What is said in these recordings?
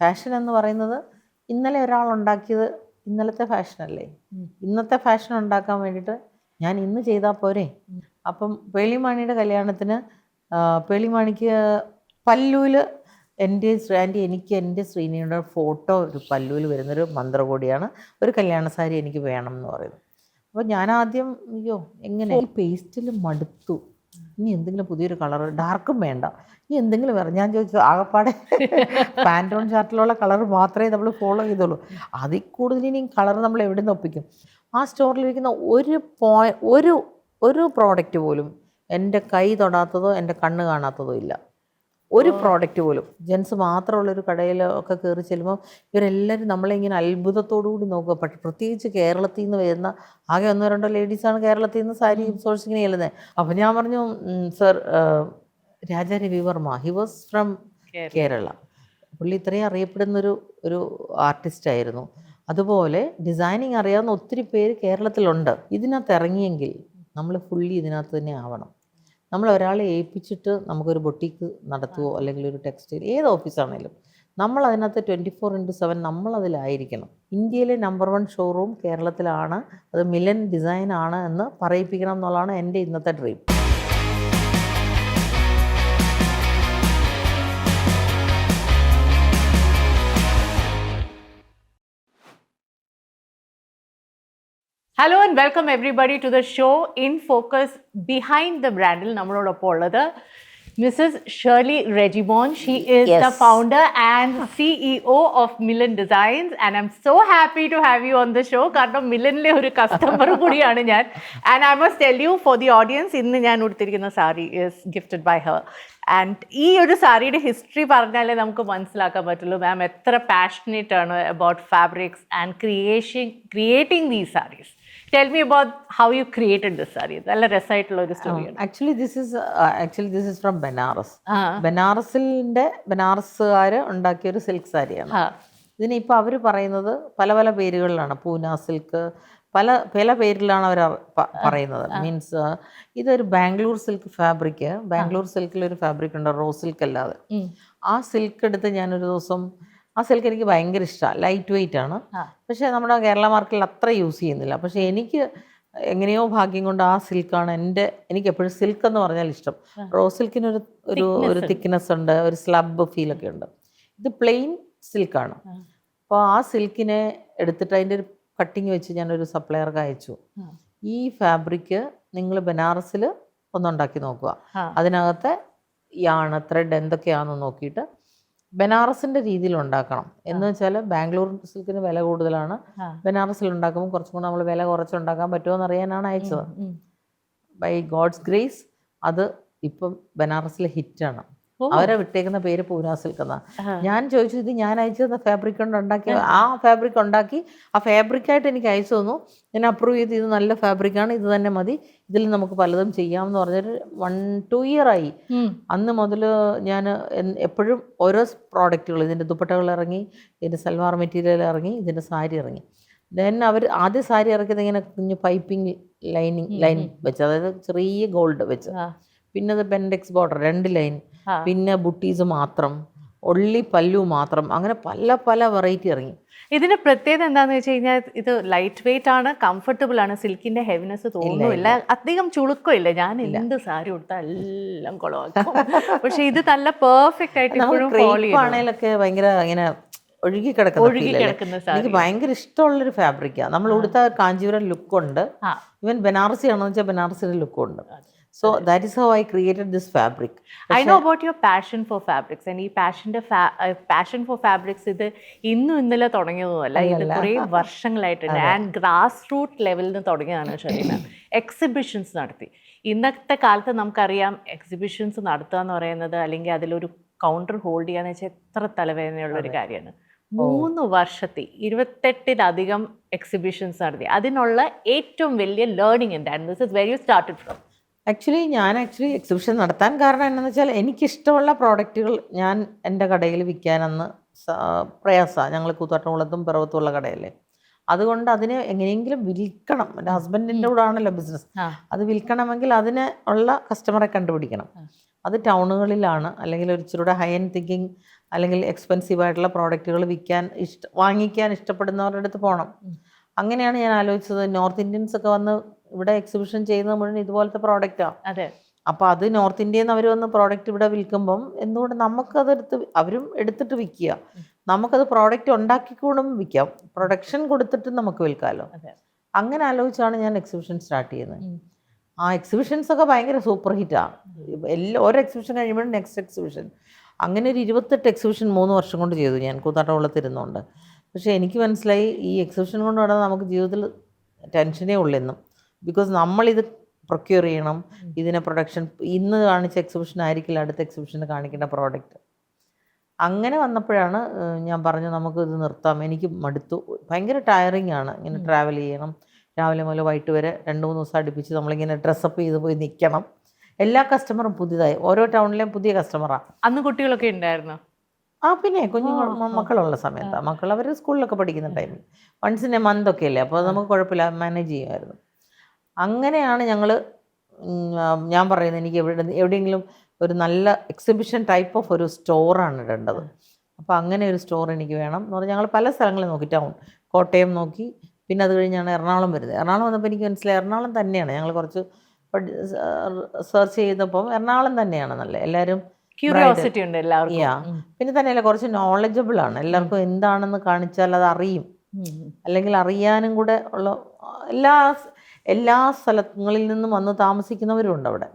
Fashion എന്ന് പറയുന്നത് ഇന്നലെ ഒരാൾ ഉണ്ടാക്കിയത് ഇന്നലത്തെ ഫാഷനല്ലേ. ഇന്നത്തെ ഫാഷൻ ഉണ്ടാക്കാൻ വേണ്ടിയിട്ട് ഞാൻ ഇന്ന് ചെയ്താൽ പോരെ. അപ്പം പേളിമാണിയുടെ കല്യാണത്തിന് പേളിമാണിക്ക് പല്ലൂല് എനിക്ക് എൻ്റെ ശ്രീനിയുടെ ഫോട്ടോ ഒരു പല്ലൂല് വരുന്നൊരു മന്ത്രകോടിയാണ്, ഒരു കല്യാണ സാരി എനിക്ക് വേണം എന്ന് പറയുന്നത്. അപ്പോൾ ഞാൻ ആദ്യം എങ്ങനെ ഈ പേസ്റ്റിൽ മടുത്തു, ഇനി എന്തെങ്കിലും പുതിയൊരു കളർ, ഡാർക്കും വേണ്ട, ഇനി എന്തെങ്കിലും വേറെ. ഞാൻ ചോദിച്ചു ആകപ്പാടെ പാൻറ്റോൺ ചാർട്ടിലുള്ള കളർ മാത്രമേ നമ്മൾ ഫോളോ ചെയ്തുള്ളൂ, അതിൽ കൂടുതൽ ഇനി കളർ നമ്മൾ എവിടെ നിന്ന് ഒപ്പിക്കും. ആ സ്റ്റോറിൽ ഇരിക്കുന്ന ഒരു പ്രോഡക്റ്റ് പോലും എൻ്റെ കൈ തൊടാത്തതോ എൻ്റെ കണ്ണ് കാണാത്തതോ ഇല്ല. ഒരു പ്രോഡക്റ്റ് പോലും. ജെൻസ് മാത്രമുള്ളൊരു കടയിലൊക്കെ കയറി ചെല്ലുമ്പോൾ ഇവരെല്ലാവരും നമ്മളിങ്ങനെ അത്ഭുതത്തോടു കൂടി നോക്കുക. പക്ഷേ പ്രത്യേകിച്ച് കേരളത്തിൽ നിന്ന് വരുന്ന ആകെ 1-2 ലേഡീസാണ് കേരളത്തിൽ നിന്ന് സാരി സോഴ്സിങ്ങിന് ചെല്ലുന്നത്. അപ്പോൾ ഞാൻ പറഞ്ഞു, sir Raja Ravi Varma, he was from Kerala. പുള്ളി ഇത്രയും അറിയപ്പെടുന്നൊരു ആർട്ടിസ്റ്റായിരുന്നു. അതുപോലെ ഡിസൈനിങ് അറിയാവുന്ന ഒത്തിരി പേര് കേരളത്തിലുണ്ട്. ഇതിനകത്ത് ഇറങ്ങിയെങ്കിൽ നമ്മൾ ഫുള്ളി ഇതിനകത്ത് തന്നെ ആവണം. നമ്മൾ ഒരാളെ ഏൽപ്പിച്ചിട്ട് നമുക്കൊരു ബൊട്ടീക്ക് നടത്തുവോ അല്ലെങ്കിൽ ഒരു ടെക്സ്റ്റൈൽ ഏത് ഓഫീസാണേലും നമ്മൾ അതിനകത്ത് 24/7 നമ്മളതിലായിരിക്കണം. ഇന്ത്യയിലെ നമ്പർ 1 ഷോറൂം കേരളത്തിലാണ്, അത് മിലൻ ഡിസൈൻ ആണ് എന്ന് പറയിപ്പിക്കണം എന്നുള്ളതാണ് എൻ്റെ ഇന്നത്തെ dream. Hello and welcome everybody to the show In Focus Behind the Brandil. നമ്മളോടൊപ്പം ഉള്ളത് Mrs. Shirley Regimon. She is the founder and CEO of Milan Designs, and I'm so happy to have you on the show. കാരണം മിലനിലെ ഒരു customer കൂടിയാണ് ഞാൻ. And I must tell you for the audience, ഇന്ന് ഞാൻ ഉടുത്തിരിക്കുന്ന sari is gifted by her. And ഈ ഒരു സാരിയുടെ ഹിസ്റ്ററി പറഞ്ഞാലേ നമുക്ക് മനസ്സിലാക്കാൻ പറ്റുള്ളൂ മാം എത്ര പാഷനേറ്റ് ആണ് about fabrics and creating these saris. Tell me about how you created this saree. നല്ല രസമായിട്ടുള്ള ഒരു സ്റ്റോറിയാണ്. Actually this is from Benares. ബനാറസുകാർ ഉണ്ടാക്കിയ ഒരു സിൽക്ക് സാരിയാണ്. ഇതിനിപ്പോൾ അവർ പറയുന്നത് പല പല പേരുകളിലാണ്. പൂന സിൽക്ക്, പല പേരിലാണ് അവർ പറയുന്നത്. മീൻസ് ഇതൊരു ബാംഗ്ലൂർ സിൽക്ക് ഫാബ്രിക്. ബാംഗ്ലൂർ സിൽക്കിലൊരു ഫാബ്രിക് ഉണ്ട്, റോ സിൽക്ക് അല്ലാതെ. ആ സിൽക്ക് എടുത്ത് ഞാനൊരു ദിവസം, ആ സിൽക്ക് എനിക്ക് ഭയങ്കര ഇഷ്ടമാണ്, ലൈറ്റ് വെയിറ്റ് ആണ്. പക്ഷേ നമ്മുടെ കേരള മാർക്കറ്റിൽ അത്ര യൂസ് ചെയ്യുന്നില്ല. പക്ഷേ എനിക്ക് എങ്ങനെയോ ഭാഗ്യം കൊണ്ട് ആ സിൽക്കാണ് എനിക്ക് എപ്പോഴും സിൽക്ക് എന്ന് പറഞ്ഞാൽ ഇഷ്ടം. റോ സിൽക്കിനൊരു ഒരു തിക്നെസ് ഉണ്ട്, ഒരു സ്ലബ് ഫീലൊക്കെ ഉണ്ട്. ഇത് പ്ലെയിൻ സിൽക്കാണ്. അപ്പോൾ ആ സിൽക്കിനെ എടുത്തിട്ട് അതിൻ്റെ ഒരു കട്ടിങ് വെച്ച് ഞാനൊരു സപ്ലയർക്ക് അയച്ചു. ഈ ഫാബ്രിക്ക് നിങ്ങൾ ബനാറസിൽ ഒന്നുണ്ടാക്കി നോക്കുക, അതിനകത്തെ യാണ് ത്രെഡ് എന്തൊക്കെയാണെന്ന് നോക്കിയിട്ട് ബനാറസിൻ്റെ രീതിയിൽ ഉണ്ടാക്കണം. എന്ന് വെച്ചാൽ ബാംഗ്ലൂർ സിൽക്കിന് വില കൂടുതലാണ്, ബനാറസിൽ ഉണ്ടാക്കുമ്പോൾ കുറച്ചും കൂടെ നമ്മൾ വില കുറച്ചുണ്ടാക്കാൻ പറ്റുമോ എന്നറിയാനാണ് അയച്ചത്. ബൈ ഗോഡ്സ് ഗ്രേസ് അത് ഇപ്പം ബനാറസിലെ ഹിറ്റാണ്. അവരെ വിട്ടേക്കുന്ന പേര് പൂന സിൽക്ക് എന്നാണ്. ഞാൻ ചോദിച്ചു, ഇത് ഞാൻ അയച്ചു തന്ന ഫാബ്രിക് കൊണ്ട് ഉണ്ടാക്കിയ ആ ഫാബ്രിക് ഉണ്ടാക്കി ആ ഫാബ്രിക്കായിട്ട് എനിക്ക് അയച്ചു തന്നു. ഞാൻ അപ്രൂവ് ചെയ്ത് ഇത് നല്ല ഫാബ്രിക്കാണ്, ഇത് തന്നെ മതി, ഇതിൽ നമുക്ക് പലതും ചെയ്യാമെന്ന് പറഞ്ഞൊരു 1-2 year ആയി. അന്ന് മുതൽ ഞാൻ എപ്പോഴും ഓരോ പ്രോഡക്റ്റുകൾ, ഇതിൻ്റെ ദുപ്പട്ടകൾ ഇറങ്ങി, ഇതിൻ്റെ സൽവാർ മെറ്റീരിയൽ ഇറങ്ങി, ഇതിൻ്റെ സാരി ഇറങ്ങി. ദെൻ അവർ ആദ്യം സാരി ഇറക്കിയത് ഇങ്ങനെ കുഞ്ഞു പൈപ്പിംഗ് ലൈൻ വെച്ച്, അതായത് ചെറിയ ഗോൾഡ് വെച്ച്. പിന്നെ അത് പെൻഡെക്സ് ബോർഡർ 2 ലൈൻ, പിന്നെ ബുട്ടീസ് മാത്രം, ഒള്ളി പല്ലു മാത്രം, അങ്ങനെ പല വെറൈറ്റി ഇറങ്ങി. ഇതിന്റെ പ്രത്യേകത എന്താണെന്ന് വെച്ച് കഴിഞ്ഞാൽ ഇത് ലൈറ്റ് വെയിറ്റ് ആണ്, കംഫർട്ടബിൾ ആണ്, സിൽക്കിന്റെ ഹെവിനെസ് തോന്നുന്നില്ല, അധികം ചുളുക്കമില്ല. ഞാൻ എന്ത് സാരി കൊടുത്താൽ എല്ലാം കുളമാക്കും. പക്ഷെ ഇത് നല്ല പെർഫെക്റ്റ് ആയിട്ട് ആണേലൊക്കെ ഭയങ്കര ഇങ്ങനെ ഒഴുകി കിടക്കുന്ന എനിക്ക് ഭയങ്കര ഇഷ്ടമുള്ളൊരു ഫാബ്രിക്കാണ്. നമ്മൾ കൊടുത്ത കാഞ്ചീപുരം ലുക്കുണ്ട്, ഇവൻ ബനാറസി ആണെന്ന് വെച്ചാൽ ബനാറസിയുടെ ലുക്കുണ്ട്. So that is how I created this fabric. I know about your passion for fabrics, and ഈ passion for fabrics ഇത് ഇന്നലെ തുടങ്ങിയതൊന്നുമല്ല, ഇത് കുറേ വർഷങ്ങളായിട്ടുണ്ട്. ആൻഡ് ഗ്രാസ് റൂട്ട് ലെവലിൽ നിന്ന് തുടങ്ങിയതാണ് ഷെറീന. എക്സിബിഷൻസ് നടത്തി. ഇന്നത്തെ കാലത്ത് നമുക്കറിയാം എക്സിബിഷൻസ് നടത്തുക എന്ന് പറയുന്നത്, അല്ലെങ്കിൽ അതിലൊരു കൗണ്ടർ ഹോൾഡ് ചെയ്യാന്ന് വെച്ചാൽ എത്ര തലവേദനയുള്ളൊരു കാര്യമാണ്. 3 വർഷത്തെ 28-ലധികം എക്സിബിഷൻസ് നടത്തി. അതിനുള്ള ഏറ്റവും വലിയ ലേണിംഗ് എന്താണ്? This is were you started from. ഞാൻ എക്സിബിഷൻ നടത്താൻ കാരണം എന്താണെന്ന് വെച്ചാൽ എനിക്കിഷ്ടമുള്ള പ്രോഡക്റ്റുകൾ ഞാൻ എൻ്റെ കടയിൽ വിൽക്കാനെന്ന് പ്രയാസമാണ്. ഞങ്ങൾ കൂത്താട്ടുകുളത്തും പിറവത്തുമുള്ള കടയല്ലേ, അതുകൊണ്ട് അതിനെ എങ്ങനെയെങ്കിലും വിൽക്കണം. എൻ്റെ ഹസ്ബൻഡിൻ്റെ കൂടെ ആണല്ലോ ബിസിനസ്. അത് വിൽക്കണമെങ്കിൽ അതിന് ഉള്ള കസ്റ്റമറെ കണ്ടുപിടിക്കണം. അത് ടൗണുകളിലാണ്, അല്ലെങ്കിൽ ഒരു ഇച്ചിരൂടെ ഹൈ എൻഡ് തിങ്കിങ് അല്ലെങ്കിൽ എക്സ്പെൻസീവ് ആയിട്ടുള്ള പ്രോഡക്റ്റുകൾ വാങ്ങിക്കാൻ ഇഷ്ടപ്പെടുന്നവരുടെ അടുത്ത് പോകണം. അങ്ങനെയാണ് ഞാൻ ആലോചിച്ചത്. നോർത്ത് ഇന്ത്യൻസ് ഒക്കെ വന്ന് ഇവിടെ എക്സിബിഷൻ ചെയ്യുന്നത് മുഴുവൻ ഇതുപോലത്തെ പ്രോഡക്റ്റാണ്. അതെ. അപ്പോൾ അത് നോർത്ത് ഇന്ത്യയിൽ നിന്ന് അവർ വന്ന് പ്രോഡക്റ്റ് ഇവിടെ വിൽക്കുമ്പം എന്തുകൊണ്ട് നമുക്കതെടുത്ത് അവരും എടുത്തിട്ട് വിൽക്കുക, നമുക്കത് പ്രോഡക്റ്റ് ഉണ്ടാക്കിക്കൂടും വിൽക്കാം, പ്രൊഡക്ഷൻ കൊടുത്തിട്ട് നമുക്ക് വിൽക്കാമല്ലോ. അങ്ങനെ ആലോചിച്ചാണ് ഞാൻ എക്സിബിഷൻ സ്റ്റാർട്ട് ചെയ്യുന്നത്. ആ എക്സിബിഷൻസ് ഒക്കെ ഭയങ്കര സൂപ്പർ ഹിറ്റാണ്. ഓരോ എക്സിബിഷൻ കഴിയുമ്പോഴും നെക്സ്റ്റ് എക്സിബിഷൻ. അങ്ങനെ ഒരു 28 എക്സിബിഷൻ 3 വർഷം കൊണ്ട് ചെയ്തു ഞാൻ കൂത്താട്ടകുളത്തിരുന്നുകൊണ്ട്. പക്ഷേ എനിക്ക് മനസ്സിലായി ഈ എക്സിബിഷൻ കൊണ്ട് നടന്നാൽ നമുക്ക് ജീവിതത്തിൽ ടെൻഷനേ ഉള്ളെന്നും. ബിക്കോസ് നമ്മളിത് പ്രൊക്യൂർ ചെയ്യണം, ഇതിനെ പ്രൊഡക്ഷൻ ഇന്ന് കാണിച്ച എക്സിബിഷൻ ആയിരിക്കില്ല അടുത്ത എക്സിബിഷന് കാണിക്കേണ്ട പ്രോഡക്റ്റ്. അങ്ങനെ വന്നപ്പോഴാണ് ഞാൻ പറഞ്ഞു നമുക്കിത് നിർത്താം, എനിക്ക് മടുത്തു, ഭയങ്കര ടയറിങ് ആണ്, ഇങ്ങനെ ട്രാവൽ ചെയ്യണം, രാവിലെ മുതൽ വൈകിട്ട് വരെ 2-3 ദിവസം അടുപ്പിച്ച് നമ്മളിങ്ങനെ ഡ്രസ്സപ്പ് ചെയ്ത് പോയി നിൽക്കണം. എല്ലാ കസ്റ്റമറും പുതിയതായി, ഓരോ ടൗണിലെയും പുതിയ കസ്റ്റമറാണ്. അന്ന് കുട്ടികളൊക്കെ ഉണ്ടായിരുന്നു? പിന്നെ കുഞ്ഞുങ്ങൾ മക്കളുള്ള സമയത്താണ്, മക്കൾ അവർ സ്കൂളിലൊക്കെ പഠിക്കുന്ന ടൈമിൽ വൺസ് ഇൻ എ മന്ത് ഒക്കെ അല്ലേ, അപ്പോൾ നമുക്ക് കുഴപ്പമില്ല, മാനേജ് ചെയ്യുമായിരുന്നു. അങ്ങനെയാണ് ഞാൻ പറയുന്നത് എനിക്ക് എവിടെയെങ്കിലും ഒരു നല്ല എക്സിബിഷൻ ടൈപ്പ് ഓഫ് ഒരു സ്റ്റോറാണ് ഇടേണ്ടത്. അപ്പോൾ അങ്ങനെ ഒരു സ്റ്റോർ എനിക്ക് വേണം എന്ന് പറഞ്ഞാൽ ഞങ്ങൾ പല സ്ഥലങ്ങളിൽ നോക്കി, കോട്ടയം നോക്കി, പിന്നെ അത് കഴിഞ്ഞാണ് എറണാകുളം വരുന്നത്. എറണാകുളം വന്നപ്പോൾ എനിക്ക് മനസ്സിലായി എറണാകുളം തന്നെയാണ്. ഞങ്ങൾ കുറച്ച് സെർച്ച് ചെയ്തപ്പം എറണാകുളം തന്നെയാണ് നല്ല, എല്ലാവരും ക്യൂരിയോസിറ്റി ഉണ്ട് എല്ലാവർക്കും. പിന്നെ തന്നെയല്ല കുറച്ച് നോളജബിൾ ആണ്, എല്ലാവർക്കും എന്താണെന്ന് കാണിച്ചാൽ അത് അറിയും, അല്ലെങ്കിൽ അറിയാനും കൂടെ ഉള്ള എല്ലാ സ്ഥലങ്ങളിൽ നിന്നും വന്ന് താമസിക്കുന്നവരുണ്ട് അവിടെ,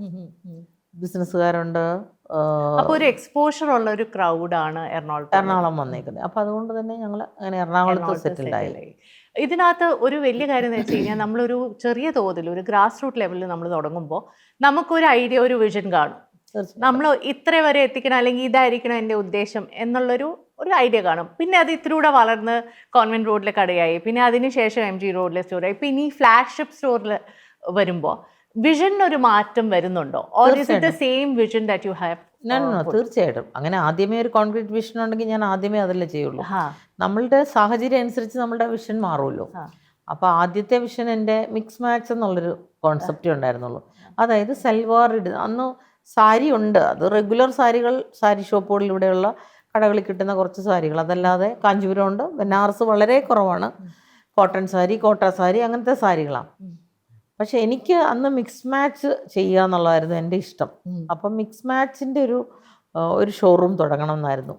ബിസിനസ്സുകാരുണ്ട്. അപ്പോൾ ഒരു എക്സ്പോഷർ ഉള്ള ഒരു ക്രൗഡാണ് എറണാകുളം വന്നേക്കുന്നത്. അപ്പോൾ അതുകൊണ്ട് തന്നെ ഞങ്ങൾ അങ്ങനെ എറണാകുളത്ത് സെറ്റിൽഡായി. ഇതിനകത്ത് ഒരു വലിയ കാര്യം എന്ന് വെച്ച് കഴിഞ്ഞാൽ നമ്മളൊരു ചെറിയ തോതിൽ ഒരു ഗ്രാസ് റൂട്ട് ലെവലിൽ നമ്മൾ തുടങ്ങുമ്പോൾ നമുക്കൊരു ഐഡിയ, ഒരു വിഷൻ കാണും. നമ്മൾ ഇത്ര വരെ എത്തിക്കണം, അല്ലെങ്കിൽ ഇതായിരിക്കണം എൻ്റെ ഉദ്ദേശം എന്നുള്ളൊരു ഐഡിയ കാണും. പിന്നെ അത് ഇത്തിലൂടെ വളർന്ന് കോൺവെന്റ് റോഡിലെ കടയായി, പിന്നെ അതിനുശേഷം MG റോഡിലെ സ്റ്റോറായി, പിന്നെ ഈ ഫ്ലാഗ്ഷിപ്പ് സ്റ്റോറിൽ വരുമ്പോൾ വിഷനൊരു മാറ്റം വരുന്നുണ്ടോ? Or is it the same vision that you have? തീർച്ചയായിട്ടും. അങ്ങനെ ആദ്യമേ ഒരു കോൺക്രീറ്റ് വിഷൻ ഉണ്ടെങ്കിൽ ഞാൻ ആദ്യമേ അതല്ലേ ചെയ്യുള്ളൂ. നമ്മളുടെ സാഹചര്യം അനുസരിച്ച് നമ്മളുടെ വിഷൻ മാറുമല്ലോ. അപ്പോൾ ആദ്യത്തെ വിഷൻ എൻ്റെ മിക്സ് മാച്ച് എന്നുള്ളൊരു കോൺസെപ്റ്റേ ഉണ്ടായിരുന്നുള്ളൂ. അതായത് സൽവാർ അന്ന് സാരി ഉണ്ട്, അത് റെഗുലർ സാരികൾ, സാരി ഷോപ്പുകളിലൂടെയുള്ള കടകളിൽ കിട്ടുന്ന കുറച്ച് സാരികൾ, അതല്ലാതെ കാഞ്ചീപുരം ഉണ്ട്, ബനാറസ് വളരെ കുറവാണ്, കോട്ടൺ സാരി, കോട്ട സാരി, അങ്ങനത്തെ സാരികളാണ്. പക്ഷെ എനിക്ക് അന്ന് മിക്സ് മാച്ച് ചെയ്യുക എന്നുള്ളതായിരുന്നു എൻ്റെ ഇഷ്ടം. അപ്പം മിക്സ് മാച്ചിൻ്റെ ഒരു ഷോറൂം തുടങ്ങണം എന്നായിരുന്നു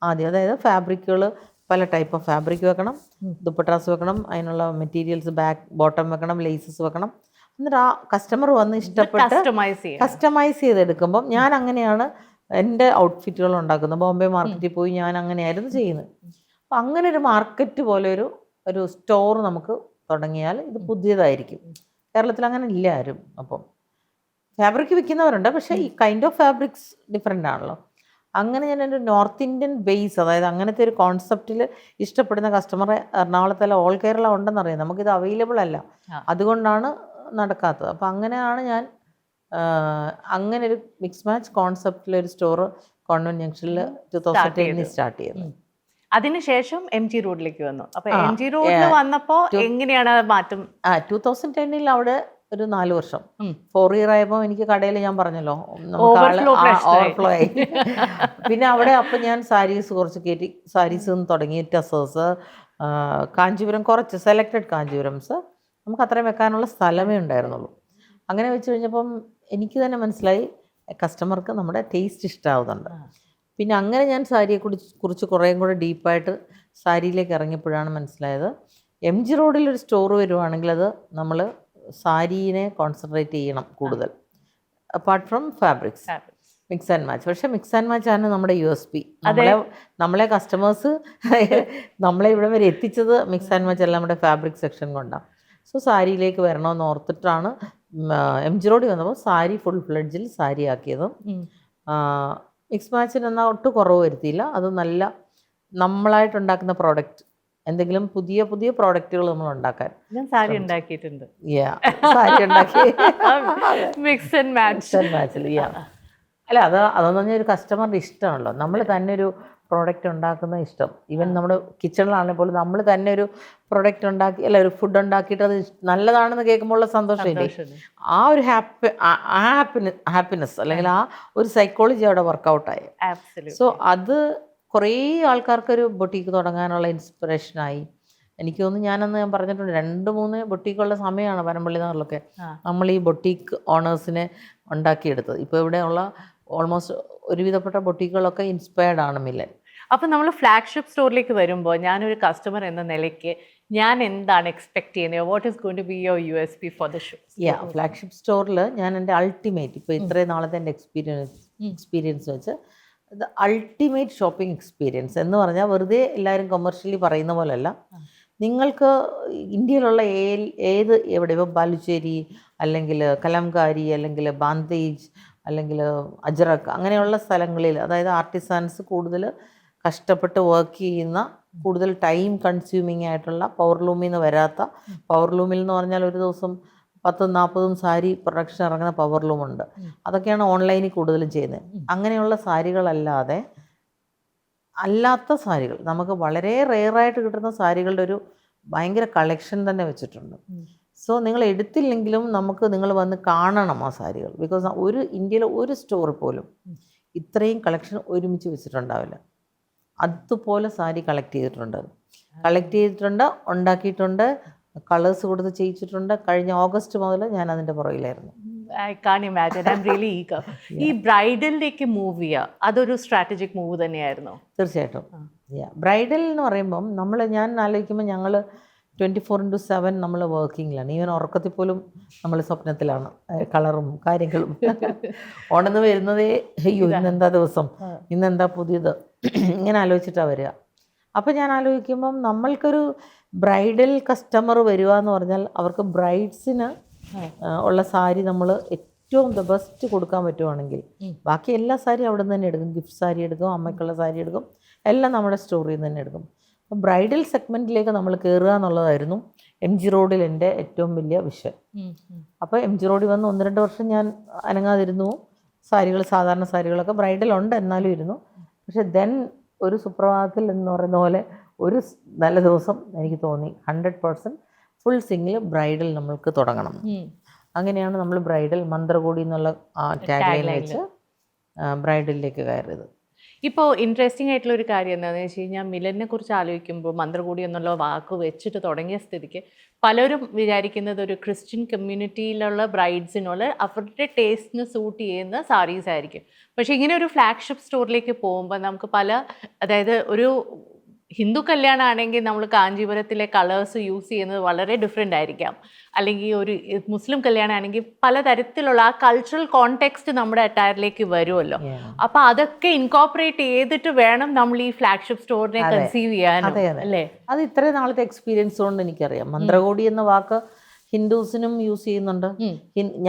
ആദ്യം. അതായത് ഫാബ്രിക്കുകൾ, പല ടൈപ്പ് ഓഫ് ഫാബ്രിക് വെക്കണം, ദുപ്പട്ടാസ് വെക്കണം, അതിനുള്ള മെറ്റീരിയൽസ് ബോട്ടം വെക്കണം, ലേസസ് വെക്കണം. എന്നിട്ട് ആ കസ്റ്റമർ വന്ന് ഇഷ്ടപ്പെട്ട് കസ്റ്റമൈസ് ചെയ്തെടുക്കുമ്പം ഞാൻ അങ്ങനെയാണ് എൻ്റെ ഔട്ട്ഫിറ്റുകൾ ഉണ്ടാക്കുന്നത്. ബോംബെ മാർക്കറ്റിൽ പോയി ഞാൻ അങ്ങനെയായിരുന്നു ചെയ്യുന്നത്. അപ്പം അങ്ങനെ ഒരു മാർക്കറ്റ് പോലെ ഒരു സ്റ്റോർ നമുക്ക് തുടങ്ങിയാൽ ഇത് പുതിയതായിരിക്കും. കേരളത്തിൽ അങ്ങനെ ഇല്ല ആരും. അപ്പം ഫാബ്രിക് വിൽക്കുന്നവരുണ്ട്, പക്ഷേ ഈ കൈൻഡ് ഓഫ് ഫാബ്രിക്സ് ഡിഫറെൻ്റ് ആണല്ലോ. അങ്ങനെ ഞാൻ ഒരു നോർത്ത് ഇന്ത്യൻ ബേസ്, അതായത് അങ്ങനത്തെ ഒരു കോൺസെപ്റ്റിൽ ഇഷ്ടപ്പെടുന്ന കസ്റ്റമറെ എറണാകുളത്തല്ല ഓൾ കേരള ഉണ്ടെന്നറിയാം, നമുക്കിത് അവൈലബിൾ അല്ല, അതുകൊണ്ടാണ് നടക്കാത്തത്. അപ്പം അങ്ങനെയാണ് ഞാൻ അങ്ങനെ ഒരു മിക്സ് മാച്ച് കോൺസെപ്റ്റിലൊരു സ്റ്റോർ കോൺവെന്റ് ജംഗ്ഷനിൽ 2010 സ്റ്റാർട്ട് ചെയ്തത്. അതിനുശേഷം MG റോഡിലേക്ക് വന്നു. അപ്പോൾ MG റോഡിൽ വന്നപ്പോൾ എങ്ങനെയാണ് മാറ്റം? 2010 അവിടെ ഒരു 4 വർഷം 4 ഇയർ ആയപ്പോൾ എനിക്ക് കടയിൽ ഞാൻ പറഞ്ഞല്ലോ ഓവർഫ്ലോ ആയി. പിന്നെ അവിടെ അപ്പം ഞാൻ സാരീസ് കുറച്ച് കയറ്റി, സാരീസ് തുടങ്ങി, ടസേഴ്സ്, കാഞ്ചീപുരം, കുറച്ച് സെലക്റ്റഡ് കാഞ്ചീപുരംസ്, നമുക്ക് അത്രയും വെക്കാനുള്ള സ്ഥലമേ ഉണ്ടായിരുന്നുള്ളൂ. അങ്ങനെ വെച്ച് കഴിഞ്ഞപ്പം എനിക്ക് തന്നെ മനസ്സിലായി കസ്റ്റമർക്ക് നമ്മുടെ ടേസ്റ്റ് ഇഷ്ടമാവുന്നുണ്ട്. പിന്നെ അങ്ങനെ ഞാൻ സാരിയെ കുറിച്ച് കുറേയും കൂടെ ഡീപ്പായിട്ട് സാരിയിലേക്ക് ഇറങ്ങിയപ്പോഴാണ് മനസ്സിലായത് MG റോഡിലൊരു സ്റ്റോർ വരുവാണെങ്കിൽ അത് നമ്മൾ സാരീനെ കോൺസെൻട്രേറ്റ് ചെയ്യണം കൂടുതൽ, apart from fabrics, mix and match. പക്ഷേ മിക്സ് ആൻഡ് മാച്ച് ആണ് നമ്മുടെ USP. നമ്മളെ കസ്റ്റമേഴ്സ് നമ്മളെ ഇവിടെ വരെ എത്തിച്ചത് മിക്സ് ആൻഡ് മാച്ച് എല്ലാം നമ്മുടെ ഫാബ്രിക് സെക്ഷൻ കൊണ്ടാണ്. സോ സാരിയിലേക്ക് വരണമെന്ന് ഓർത്തിട്ടാണ് MG റോഡിൽ വന്നപ്പോൾ സാരി ഫുൾ ഫ്ലെഡ്ജിൽ സാരി ആക്കിയതും. മിക്സ് മാച്ചിന് എന്നാൽ ഒട്ടും കുറവ് വരുത്തിയില്ല. അത് നല്ല നമ്മളായിട്ടുണ്ടാക്കുന്ന പ്രോഡക്റ്റ്, എന്തെങ്കിലും പുതിയ പുതിയ പ്രോഡക്റ്റുകൾ നമ്മൾ ഉണ്ടാക്കാൻ. ഞാൻ സാരി ഉണ്ടാക്കിയിട്ടുണ്ട്, സാരി ഉണ്ടാക്കി മിക്സ് ആൻഡ് മാച്ചിൽ. അല്ല, അതെന്ന് പറഞ്ഞാൽ ഒരു കസ്റ്റമറുടെ ഇഷ്ടമാണല്ലോ. നമ്മൾ തന്നെ ഒരു പ്രോഡക്റ്റ് ഉണ്ടാക്കുന്ന ഇഷ്ടം. ഈവൻ നമ്മുടെ കിച്ചണിലാണെങ്കിൽ പോലും നമ്മൾ തന്നെ ഒരു പ്രോഡക്റ്റ് ഉണ്ടാക്കി, അല്ല ഒരു ഫുഡ് ഉണ്ടാക്കിയിട്ട് അത് നല്ലതാണെന്ന് കേൾക്കുമ്പോൾ ഉള്ള സന്തോഷമില്ലേ, ആ ഒരു ഹാപ്പിനെസ് അല്ലെങ്കിൽ ആ ഒരു സൈക്കോളജി അവിടെ വർക്കൗട്ടായി. സോ അത് കുറേ ആൾക്കാർക്കൊരു ബൊട്ടീക്ക് തുടങ്ങാനുള്ള ഇൻസ്പിറേഷനായി. എനിക്ക് തോന്നുന്നു ഞാൻ പറഞ്ഞിട്ടുണ്ട് 2-3 ബൊട്ടീക്കുള്ള സമയമാണ് പനമ്പള്ളി നഗറിലൊക്കെ നമ്മൾ ഈ ബൊട്ടീക്ക് ഓണേഴ്സിനെ ഉണ്ടാക്കിയെടുത്തത്. ഇപ്പോൾ ഇവിടെയുള്ള ഓൾമോസ്റ്റ് ഒരുവിധപ്പെട്ട ബൊട്ടീക്കുകളൊക്കെ ഇൻസ്പയർഡ് ആണ് മില്ലൻ. അപ്പം നമ്മൾ ഫ്ലാഗ്ഷിപ്പ് സ്റ്റോറിലേക്ക് വരുമ്പോൾ ഞാനൊരു കസ്റ്റമർ എന്ന നിലയ്ക്ക് ഞാൻ എന്താണ് എക്സ്പെക്ട് ചെയ്യുന്നത്? What is going to be your USP for the show? Flagship സ്റ്റോറിൽ ഞാൻ എൻ്റെ അൾട്ടിമേറ്റ് ഇപ്പോൾ ഇത്രയും നാളത്തെ എൻ്റെ എക്സ്പീരിയൻസ് വെച്ച് ഇത് അൾട്ടിമേറ്റ് ഷോപ്പിംഗ് എക്സ്പീരിയൻസ് എന്ന് പറഞ്ഞാൽ വെറുതെ എല്ലാവരും കൊമേഴ്ഷ്യലി പറയുന്ന പോലെയല്ല. നിങ്ങൾക്ക് ഇന്ത്യയിലുള്ള എവിടെ ഇപ്പോൾ ബാലുശ്ശേരി അല്ലെങ്കിൽ കലംകാരി അല്ലെങ്കിൽ ബാന്തേജ് അല്ലെങ്കിൽ അജ്രക് അങ്ങനെയുള്ള സ്ഥലങ്ങളിൽ, അതായത് ആർട്ടിസാൻസ് കൂടുതൽ കഷ്ടപ്പെട്ട് വർക്ക് ചെയ്യുന്ന, കൂടുതൽ ടൈം കൺസ്യൂമിങ് ആയിട്ടുള്ള, പവർലൂമിൽ നിന്ന് വരാത്ത, പവർലൂമിൽ എന്ന് പറഞ്ഞാൽ ഒരു ദിവസം 10-40 സാരി പ്രൊഡക്ഷൻ ഇറങ്ങുന്ന പവർലൂമുണ്ട്. അതൊക്കെയാണ് ഓൺലൈനിൽ കൂടുതലും ചെയ്യുന്നത്. അങ്ങനെയുള്ള സാരികളല്ലാതെ അല്ലാത്ത സാരികൾ നമുക്ക് വളരെ റെയറായിട്ട് കിട്ടുന്ന സാരികളുടെ ഒരു ഭയങ്കര കളക്ഷൻ തന്നെ വെച്ചിട്ടുണ്ട്. സോ നിങ്ങൾ എടുത്തില്ലെങ്കിലും നിങ്ങൾ വന്ന് കാണണം ആ സാരികൾ. ബിക്കോസ് ഇന്ത്യയിലെ ഒരു സ്റ്റോർ പോലും ഇത്രയും കളക്ഷൻ ഒരുമിച്ച് വെച്ചിട്ടുണ്ടാവില്ല. അതുപോലെ സാരി കളക്ട് ചെയ്തിട്ടുണ്ട്, ഉണ്ടാക്കിയിട്ടുണ്ട്, കളേഴ്സ് കൊടുത്ത് ചെയ്യിച്ചിട്ടുണ്ട്. കഴിഞ്ഞ ഓഗസ്റ്റ് മുതൽ ഞാൻ അതിൻ്റെ പുറകിലായിരുന്നു. I can imagine, I'm really eager. ഈ ബ്രൈഡലിലേക്ക് മൂവ് ചെയ്യുക അതൊരു സ്ട്രാറ്റജിക് മൂവ് തന്നെയായിരുന്നു? തീർച്ചയായിട്ടും. ബ്രൈഡൽ എന്ന് പറയുമ്പം ഞാൻ ആലോചിക്കുമ്പോൾ ഞങ്ങൾ 24/7 നമ്മൾ വർക്കിങ്ങിലാണ്. ഈവൻ ഉറക്കത്തിൽ പോലും നമ്മൾ സ്വപ്നത്തിലാണ്, കളറും കാര്യങ്ങളും. ഓണെന്ന് വരുന്നതേ അയ്യോ ഇന്നെന്താ ദിവസം, ഇന്നെന്താ പുതിയത്, ഇങ്ങനെ ആലോചിച്ചിട്ടാണ് വരിക. അപ്പോൾ ഞാൻ ആലോചിക്കുമ്പം നമ്മൾക്കൊരു ബ്രൈഡൽ കസ്റ്റമർ വരിക എന്ന് പറഞ്ഞാൽ അവർക്ക് ബ്രൈഡ്സിന് ഉള്ള സാരി നമ്മൾ ഏറ്റവും ദ ബെസ്റ്റ് കൊടുക്കാൻ പറ്റുവാണെങ്കിൽ ബാക്കി എല്ലാ സാരിയും അവിടെ നിന്ന് തന്നെ എടുക്കും. ഗിഫ്റ്റ് സാരി എടുക്കും, അമ്മയ്ക്കുള്ള സാരി എടുക്കും, എല്ലാം നമ്മുടെ സ്റ്റോറിൽ നിന്ന് തന്നെ എടുക്കും. അപ്പം ബ്രൈഡൽ സെഗ്മെൻറ്റിലേക്ക് നമ്മൾ കയറുക എന്നുള്ളതായിരുന്നു MG റോഡിൽ എൻ്റെ ഏറ്റവും വലിയ വിഷയം. അപ്പോൾ MG റോഡിൽ വന്ന് 1-2 വർഷം ഞാൻ അനങ്ങാതിരുന്നു. സാധാരണ സാരികളൊക്കെ ബ്രൈഡലുണ്ട് എന്നാലും ഇരുന്നു. പക്ഷെ ഒരു സുപ്രഭാതത്തിൽ എന്ന് പറയുന്ന പോലെ ഒരു നല്ല ദിവസം എനിക്ക് തോന്നി 100% ഫുൾ സിംഗിൾ ബ്രൈഡൽ നമ്മൾക്ക് തുടങ്ങണം. അങ്ങനെയാണ് നമ്മൾ ബ്രൈഡൽ മന്ത്രകോടി എന്നുള്ള ടാഗ്ലൈൻ വെച്ച് ബ്രൈഡലിലേക്ക് കയറിയത്. ഇപ്പോൾ ഇൻട്രസ്റ്റിംഗ് ആയിട്ടുള്ള ഒരു കാര്യം എന്താണെന്ന് വെച്ച് കഴിഞ്ഞാൽ മിലനെ കുറിച്ച് ആലോചിക്കുമ്പോൾ മന്ത്രകൂടി എന്നുള്ള വാക്ക് വെച്ചിട്ട് തുടങ്ങിയ സ്ഥിതിക്ക് പലരും വിചാരിക്കുന്നത് ഒരു ക്രിസ്ത്യൻ കമ്മ്യൂണിറ്റിയിലുള്ള ബ്രൈഡ്സിനുള്ള അവരുടെ ടേസ്റ്റിന് സൂട്ട് ചെയ്യുന്ന സാരീസ് ആയിരിക്കും. പക്ഷേ ഇങ്ങനെ ഒരു ഫ്ലാഗ്ഷിപ്പ് സ്റ്റോറിലേക്ക് പോകുമ്പോൾ നമുക്ക് അതായത് ഒരു ഹിന്ദു കല്യാണമാണെങ്കിൽ നമ്മൾ കാഞ്ചീപുരത്തിലെ കളേഴ്സ് യൂസ് ചെയ്യുന്നത് വളരെ ഡിഫറെൻ്റ് ആയിരിക്കാം. അല്ലെങ്കിൽ ഒരു മുസ്ലിം കല്യാണമാണെങ്കിൽ പലതരത്തിലുള്ള ആ കൾച്ചറൽ കോണ്ടെക്സ്റ്റ് നമ്മുടെ അറ്റയറിലേക്ക് വരുമല്ലോ. അപ്പോൾ അതൊക്കെ ഇൻകോപ്പറേറ്റ് ചെയ്തിട്ട് വേണം നമ്മൾ ഈ ഫ്ലാഗ്ഷിപ്പ് സ്റ്റോറിനെ കൺസീവ് ചെയ്യാനും, അല്ലേ? അത് ഇത്രയും നാളത്തെ എക്സ്പീരിയൻസ് കൊണ്ട് എനിക്കറിയാം. മന്ത്രകോടി എന്ന വാക്ക് ഹിന്ദുസിനും യൂസ് ചെയ്യുന്നുണ്ട്.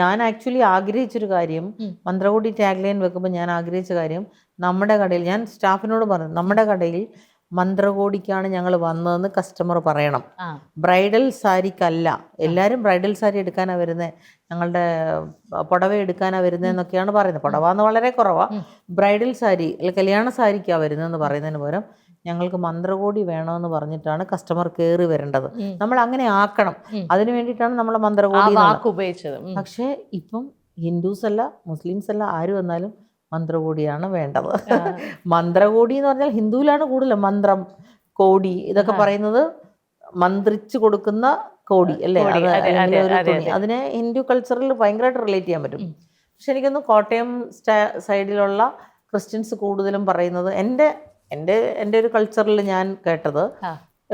ഞാൻ ആക്ച്വലി ആഗ്രഹിച്ചൊരു കാര്യം, മന്ത്രകോടി ടാഗ്ലൈൻ വെക്കുമ്പോൾ ഞാൻ ആഗ്രഹിച്ച കാര്യം, നമ്മുടെ കടയിൽ ഞാൻ സ്റ്റാഫിനോട് പറഞ്ഞു, നമ്മുടെ കടയിൽ മന്ത്രകോടിക്കാണ് ഞങ്ങൾ വന്നതെന്ന് കസ്റ്റമർ പറയണം. ബ്രൈഡൽ സാരിക്കല്ല. എല്ലാവരും ബ്രൈഡൽ സാരി എടുക്കാനാണ് വരുന്നത്, ഞങ്ങളുടെ പുടവ എടുക്കാനാണ് വരുന്നതെന്നൊക്കെയാണ് പറയുന്നത്. പുടവ എന്ന് വളരെ കുറവാണ്. ബ്രൈഡൽ സാരി അല്ലെങ്കിൽ കല്യാണ സാരിക്കാണ് വരുന്നതെന്ന് പറയുന്നതിന് പകരം ഞങ്ങൾക്ക് മന്ത്രകോടി വേണമെന്ന് പറഞ്ഞിട്ടാണ് കസ്റ്റമർ കയറി വരേണ്ടത്. നമ്മൾ അങ്ങനെ ആക്കണം. അതിനു വേണ്ടിയിട്ടാണ് നമ്മൾ മന്ത്രകോടി ഉപയോഗിച്ചത്. പക്ഷേ ഇപ്പം ഹിന്ദുസ് അല്ല, മുസ്ലിംസ് അല്ല, ആര് വന്നാലും മന്ത്രകോടിയാണ് വേണ്ടത്. മന്ത്രകോടി എന്ന് പറഞ്ഞാൽ ഹിന്ദുവിലാണ് കൂടുതൽ മന്ത്രം, കോടി ഇതൊക്കെ പറയുന്നത്. മന്ത്രിച്ചു കൊടുക്കുന്ന കോടി അല്ലേ, അതിനെ ഹിന്ദു കൾച്ചറിൽ ഭയങ്കരമായിട്ട് റിലേറ്റ് ചെയ്യാൻ പറ്റും. പക്ഷെ എനിക്കൊന്ന് കോട്ടയം സൈഡിലുള്ള ക്രിസ്ത്യൻസ് കൂടുതലും പറയുന്നത്, എൻ്റെ ഒരു കൾച്ചറിൽ ഞാൻ കേട്ടത്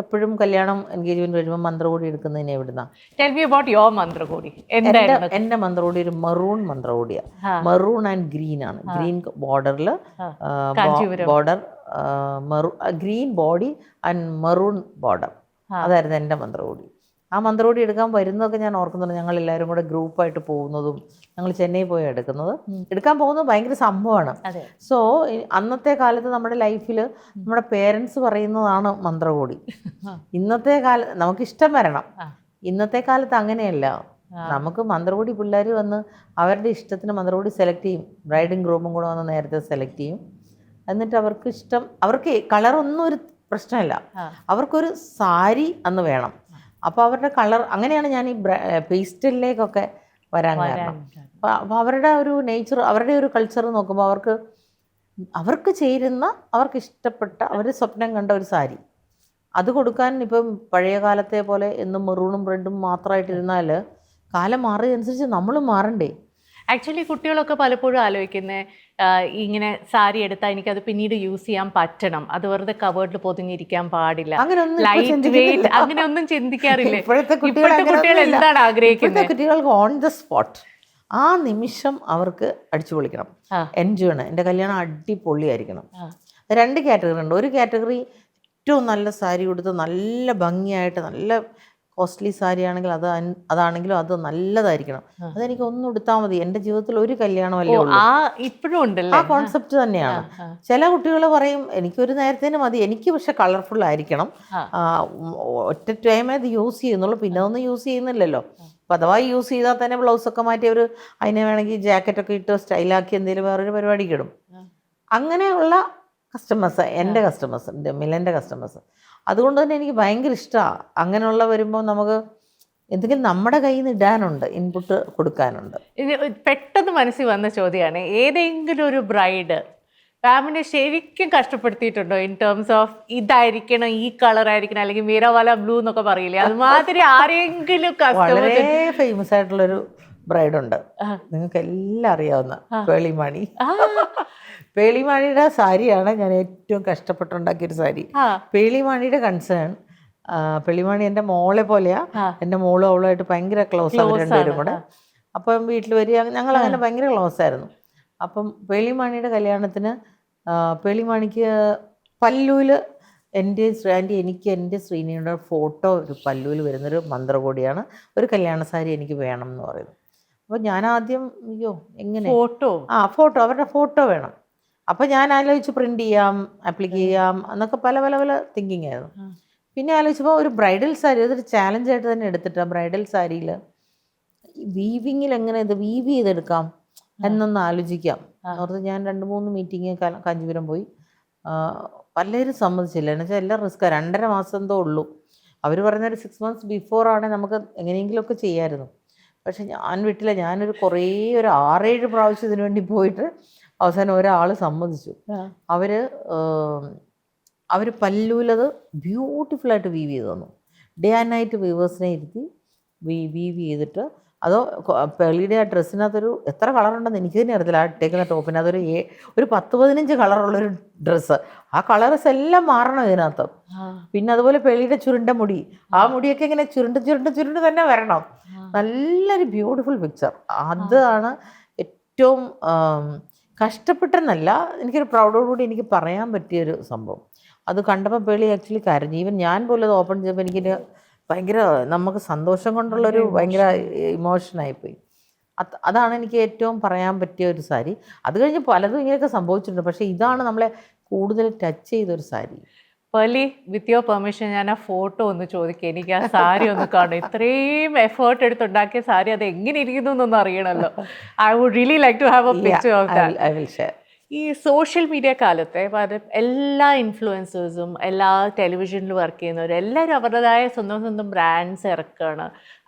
എപ്പോഴും കല്യാണം എൻഗേജ്മെന്റ് കഴിയുമ്പോൾ മന്ത്രകോടി എടുക്കുന്നതിനെ എവിടുന്ന. എന്റെ മന്ത്രകോടി ഒരു മറൂൺ മന്ത്രകോടിയാണ്. മറൂൺ ആൻഡ് ഗ്രീൻ ആണ്. ഗ്രീൻ ബോർഡറിൽ green body and maroon border, അതായിരുന്നു എൻ്റെ മന്ത്രകോടി. ആ മന്ത്രകോടി എടുക്കാൻ വരുന്നതൊക്കെ ഞാൻ ഓർക്കുന്നുണ്ട്. ഞങ്ങൾ എല്ലാവരും കൂടെ ഗ്രൂപ്പായിട്ട് പോകുന്നതും, ഞങ്ങൾ ചെന്നൈ പോയി എടുക്കാൻ പോകുന്നത് ഭയങ്കര സംഭവമാണ്. സോ അന്നത്തെ കാലത്ത് നമ്മുടെ ലൈഫിൽ നമ്മുടെ പേരൻസ് പറയുന്നതാണ് മന്ത്രകോടി. ഇന്നത്തെ കാലത്ത് നമുക്കിഷ്ടം വരണം. ഇന്നത്തെ കാലത്ത് അങ്ങനെയല്ല. നമുക്ക് മന്ത്രകോടി പിള്ളേർ വന്ന് അവരുടെ ഇഷ്ടത്തിന് മന്ത്രകോടി സെലക്ട് ചെയ്യും. ബ്രൈഡും ഗ്രൂമും കൂടെ വന്ന് നേരത്തെ സെലക്ട് ചെയ്യും. എന്നിട്ട് അവർക്ക് കളറൊന്നും ഒരു പ്രശ്നമില്ല, അവർക്കൊരു സാരി അന്ന് വേണം. അപ്പോൾ അവരുടെ കളർ അങ്ങനെയാണ് ഞാൻ ഈ പേസ്റ്റലിലേക്കൊക്കെ വരാൻ കാരണം. അപ്പോൾ അവരുടെ ഒരു നേച്ചർ, അവരുടെ ഒരു കൾച്ചർ നോക്കുമ്പോൾ അവർക്ക് അവർക്ക് ചേരുന്ന, അവർക്ക് ഇഷ്ടപ്പെട്ട, അവർ സ്വപ്നം കണ്ട ഒരു സാരി അത് കൊടുക്കാൻ ഇപ്പം പഴയ കാലത്തെ പോലെ എന്നും മെറൂണും റെഡും മാത്രമായിട്ടിരുന്നാൽ കാലം മാറിയതനുസരിച്ച് നമ്മളും മാറണ്ടേ. ആക്ച്വലി കുട്ടികളൊക്കെ പലപ്പോഴും ആലോചിക്കുന്നത് ഇങ്ങനെ സാരി എടുത്താൽ എനിക്കത് പിന്നീട് യൂസ് ചെയ്യാൻ പറ്റണം, അത് വെറുതെ കവേർഡിൽ പൊതിഞ്ഞിരിക്കാൻ പാടില്ല, ലൈറ്റ് വെയിറ്റ്, അങ്ങനെ ഒന്നും ചിന്തിക്കാറില്ല. ഇപ്പോഴത്തെ കുട്ടികൾ എന്താണ് ആഗ്രഹിക്കുന്നത്? കുട്ടികൾക്ക് ഓൺ ദ സ്പോട്ട് ആ നിമിഷം അവർക്ക് അടിച്ചു പൊളിക്കണം, എൻജോയ് ചെയ്യണം. എൻ്റെ കല്യാണം അടിപൊളിയായിരിക്കണം. 2 കാറ്റഗറി ഉണ്ട്. ഒരു കാറ്റഗറി ഏറ്റവും നല്ല സാരി കൊടുത്ത് നല്ല ഭംഗിയായിട്ട്, നല്ല കോസ്റ്റ്ലി സാരി ആണെങ്കിൽ അതാണെങ്കിലും അത് നല്ലതായിരിക്കണം. അതെനിക്ക് ഒന്നും എടുത്താൽ മതി, എൻ്റെ ജീവിതത്തിൽ ഒരു കല്യാണമല്ലേ ഉള്ളൂ. ഇപ്പോഴും ഉണ്ടല്ലോ ആ കോൺസെപ്റ്റ് തന്നെയാണ്. ചില കുട്ടികൾ പറയും എനിക്കൊരു നേരത്തേന് മതി, എനിക്ക് പക്ഷെ കളർഫുൾ ആയിരിക്കണം, ഒറ്റ ടൈമേ ഇത് യൂസ് ചെയ്യുന്നുള്ളൂ, പിന്നെ ഒന്നും യൂസ് ചെയ്യുന്നില്ലല്ലോ. അപ്പോൾ അഥവാ യൂസ് ചെയ്താൽ തന്നെ ബ്ലൗസൊക്കെ മാറ്റി അവർ അതിനെ വേണമെങ്കിൽ ജാക്കറ്റൊക്കെ ഇട്ട് സ്റ്റൈലാക്കി എന്തെങ്കിലും വേറൊരു പരിപാടിക്ക് ഇടും. അങ്ങനെയുള്ള കസ്റ്റമേഴ്സ് എൻ്റെ കസ്റ്റമേഴ്സ്, എൻ്റെ മിലൻ്റെ കസ്റ്റമേഴ്സ്. അതുകൊണ്ട് തന്നെ എനിക്ക് ഭയങ്കര ഇഷ്ടമാണ്. അങ്ങനെയുള്ള വരുമ്പോൾ നമുക്ക് എന്തെങ്കിലും നമ്മുടെ കയ്യിൽ നിന്ന് ഇടാനുണ്ട്, ഇൻപുട്ട് കൊടുക്കാനുണ്ട്. പെട്ടെന്ന് മനസ്സിൽ വന്ന ചോദ്യമാണ്, ഏതെങ്കിലും ഒരു ബ്രൈഡ് ഫാമിലി ശരിക്കും കഷ്ടപ്പെടുത്തിയിട്ടുണ്ടോ ഇൻ ടേംസ് ഓഫ് ഇതായിരിക്കണം, ഈ കളർ ആയിരിക്കണം, അല്ലെങ്കിൽ മീരവാല ബ്ലൂ എന്നൊക്കെ പറയില്ലേ, അതുമാതിരി ആരെങ്കിലും വളരെ ഫേമസ് ആയിട്ടുള്ളൊരു ബ്രൈഡുണ്ട്, നിങ്ങൾക്ക് എല്ലാം അറിയാവുന്ന പേളിമാണി. പേളിമാണിയുടെ സാരിയാണ് ഞാൻ ഏറ്റവും കഷ്ടപ്പെട്ടുണ്ടാക്കിയൊരു സാരി. പേളിമാണിയുടെ കൺസേൺ, പേളിമാണി എൻ്റെ മോളെ പോലെയാ, എൻ്റെ മോളും അവളുമായിട്ട് ഭയങ്കര ക്ലോസ്, അവർ രണ്ടുപേരും കൂടെ. അപ്പം വീട്ടിൽ വരിക, ഞങ്ങളങ്ങനെ ഭയങ്കര ക്ലോസ് ആയിരുന്നു. അപ്പം പേളിമാണിയുടെ കല്യാണത്തിന് പേളിമാണിക്ക് പല്ലൂല് എൻ്റെ ആൻറ്റി എനിക്ക് എൻ്റെ ശ്രീനിയുടെ ഫോട്ടോ ഒരു പല്ലൂല് വരുന്നൊരു മന്ത്രകോടിയാണ്, ഒരു കല്യാണ സാരി എനിക്ക് വേണം എന്ന് പറയുന്നു. അപ്പോൾ ഞാൻ ആദ്യം അയ്യോ എങ്ങനെ ഫോട്ടോ അവരുടെ ഫോട്ടോ വേണം. അപ്പോൾ ഞാൻ ആലോചിച്ച് പ്രിൻ്റ് ചെയ്യാം, ആപ്ലിക്ക് ചെയ്യാം എന്നൊക്കെ പല പല പല തിങ്കിങ് ആയിരുന്നു. പിന്നെ ആലോചിച്ചപ്പോൾ ഒരു ബ്രൈഡൽ സാരി, അതൊരു ചാലഞ്ചായിട്ട് തന്നെ എടുത്തിട്ട് ബ്രൈഡൽ സാരിയിൽ വീവിങ്ങിൽ എങ്ങനെ ഇത് വീവ് ചെയ്തെടുക്കാം എന്നൊന്ന് ആലോചിക്കാം ഓർത്ത് ഞാൻ 2-3 മീറ്റിംഗ് കാഞ്ചീപുരം പോയി. പലരും സമ്മതിച്ചില്ല, എന്ന് വെച്ചാൽ എല്ലാം റിസ്ക്. 2.5 മാസം എന്തോ ഉള്ളൂ. അവർ പറഞ്ഞൊരു 6 months ബിഫോർ ആണെങ്കിൽ നമുക്ക് എങ്ങനെയെങ്കിലുമൊക്കെ ചെയ്യാമായിരുന്നു. പക്ഷെ ഞാൻ വിട്ടില്ല. ഞാനൊരു കുറേ ഒരു 6-7 പ്രാവശ്യം ഇതിനു വേണ്ടി പോയിട്ട് അവസാനം ഒരാൾ സമ്മതിച്ചു. അവർ പല്ലൂലത് ബ്യൂട്ടിഫുള്ളായിട്ട് വീവ് ചെയ്ത് തന്നു. ഡേ ആൻഡ് നൈറ്റ് വീവേഴ്സിനെ ഇരുത്തി വീവ് ചെയ്തിട്ട്, അതോ പെളിയുടെ ആ ഡ്രസ്സിനകത്തൊരു എത്ര കളറുണ്ടെന്ന് എനിക്ക് തന്നെ അറിയത്തില്ല. ആ ഇട്ടേക്കുന്ന ടോപ്പിന് അതൊരു 10-15 കളറുള്ളൊരു ഡ്രസ്സ്. ആ കളേഴ്സ് എല്ലാം മാറണം ഇതിനകത്ത്. പിന്നെ അതുപോലെ പെളിയുടെ ചുരുണ്ട മുടി, ആ മുടിയൊക്കെ ഇങ്ങനെ ചുരുണ്ട് തന്നെ വരണം. നല്ലൊരു ബ്യൂട്ടിഫുൾ പിക്ചർ. അതാണ് ഏറ്റവും കഷ്ടപ്പെട്ടെന്നല്ല, എനിക്കൊരു പ്രൗഡോടുകൂടി എനിക്ക് പറയാൻ പറ്റിയൊരു സംഭവം. അത് കണ്ടപ്പോൾ പേളി ആക്ച്വലി കരഞ്ഞു. ഈവൻ ഞാൻ പോലും അത് ഓപ്പൺ ചെയ്തപ്പോൾ എനിക്കൊരു ഭയങ്കര നമുക്ക് സന്തോഷം കൊണ്ടുള്ളൊരു ഭയങ്കര ഇമോഷനായിപ്പോയി. അതാണ് എനിക്ക് ഏറ്റവും പറയാൻ പറ്റിയ ഒരു സാരി. അത് കഴിഞ്ഞ് പലതും ഇങ്ങനെയൊക്കെ സംഭവിച്ചിട്ടുണ്ട്, പക്ഷേ ഇതാണ് നമ്മളെ കൂടുതൽ ടച്ച് ചെയ്തൊരു sari. Pearle, with your permission ഞാൻ ആ ഫോട്ടോ ഒന്ന് ചോദിക്കുക. എനിക്ക് ആ സാരി ഒന്ന് കാണും. ഇത്രയും എഫേർട്ട് എടുത്തുണ്ടാക്കിയ സാരി അത് എങ്ങനെ ഇരിക്കുന്നു എന്നൊന്നും അറിയണമല്ലോ. I would really like to have a picture of that. I will share. ഈ സോഷ്യൽ മീഡിയ കാലത്തെ എല്ലാ ഇൻഫ്ലുവൻസേഴ്സും, എല്ലാ ടെലിവിഷനിൽ വർക്ക് ചെയ്യുന്നവരും എല്ലാവരും അവരുടേതായ സ്വന്തം ബ്രാൻഡ്സ് ഇറക്കുകയാണ്.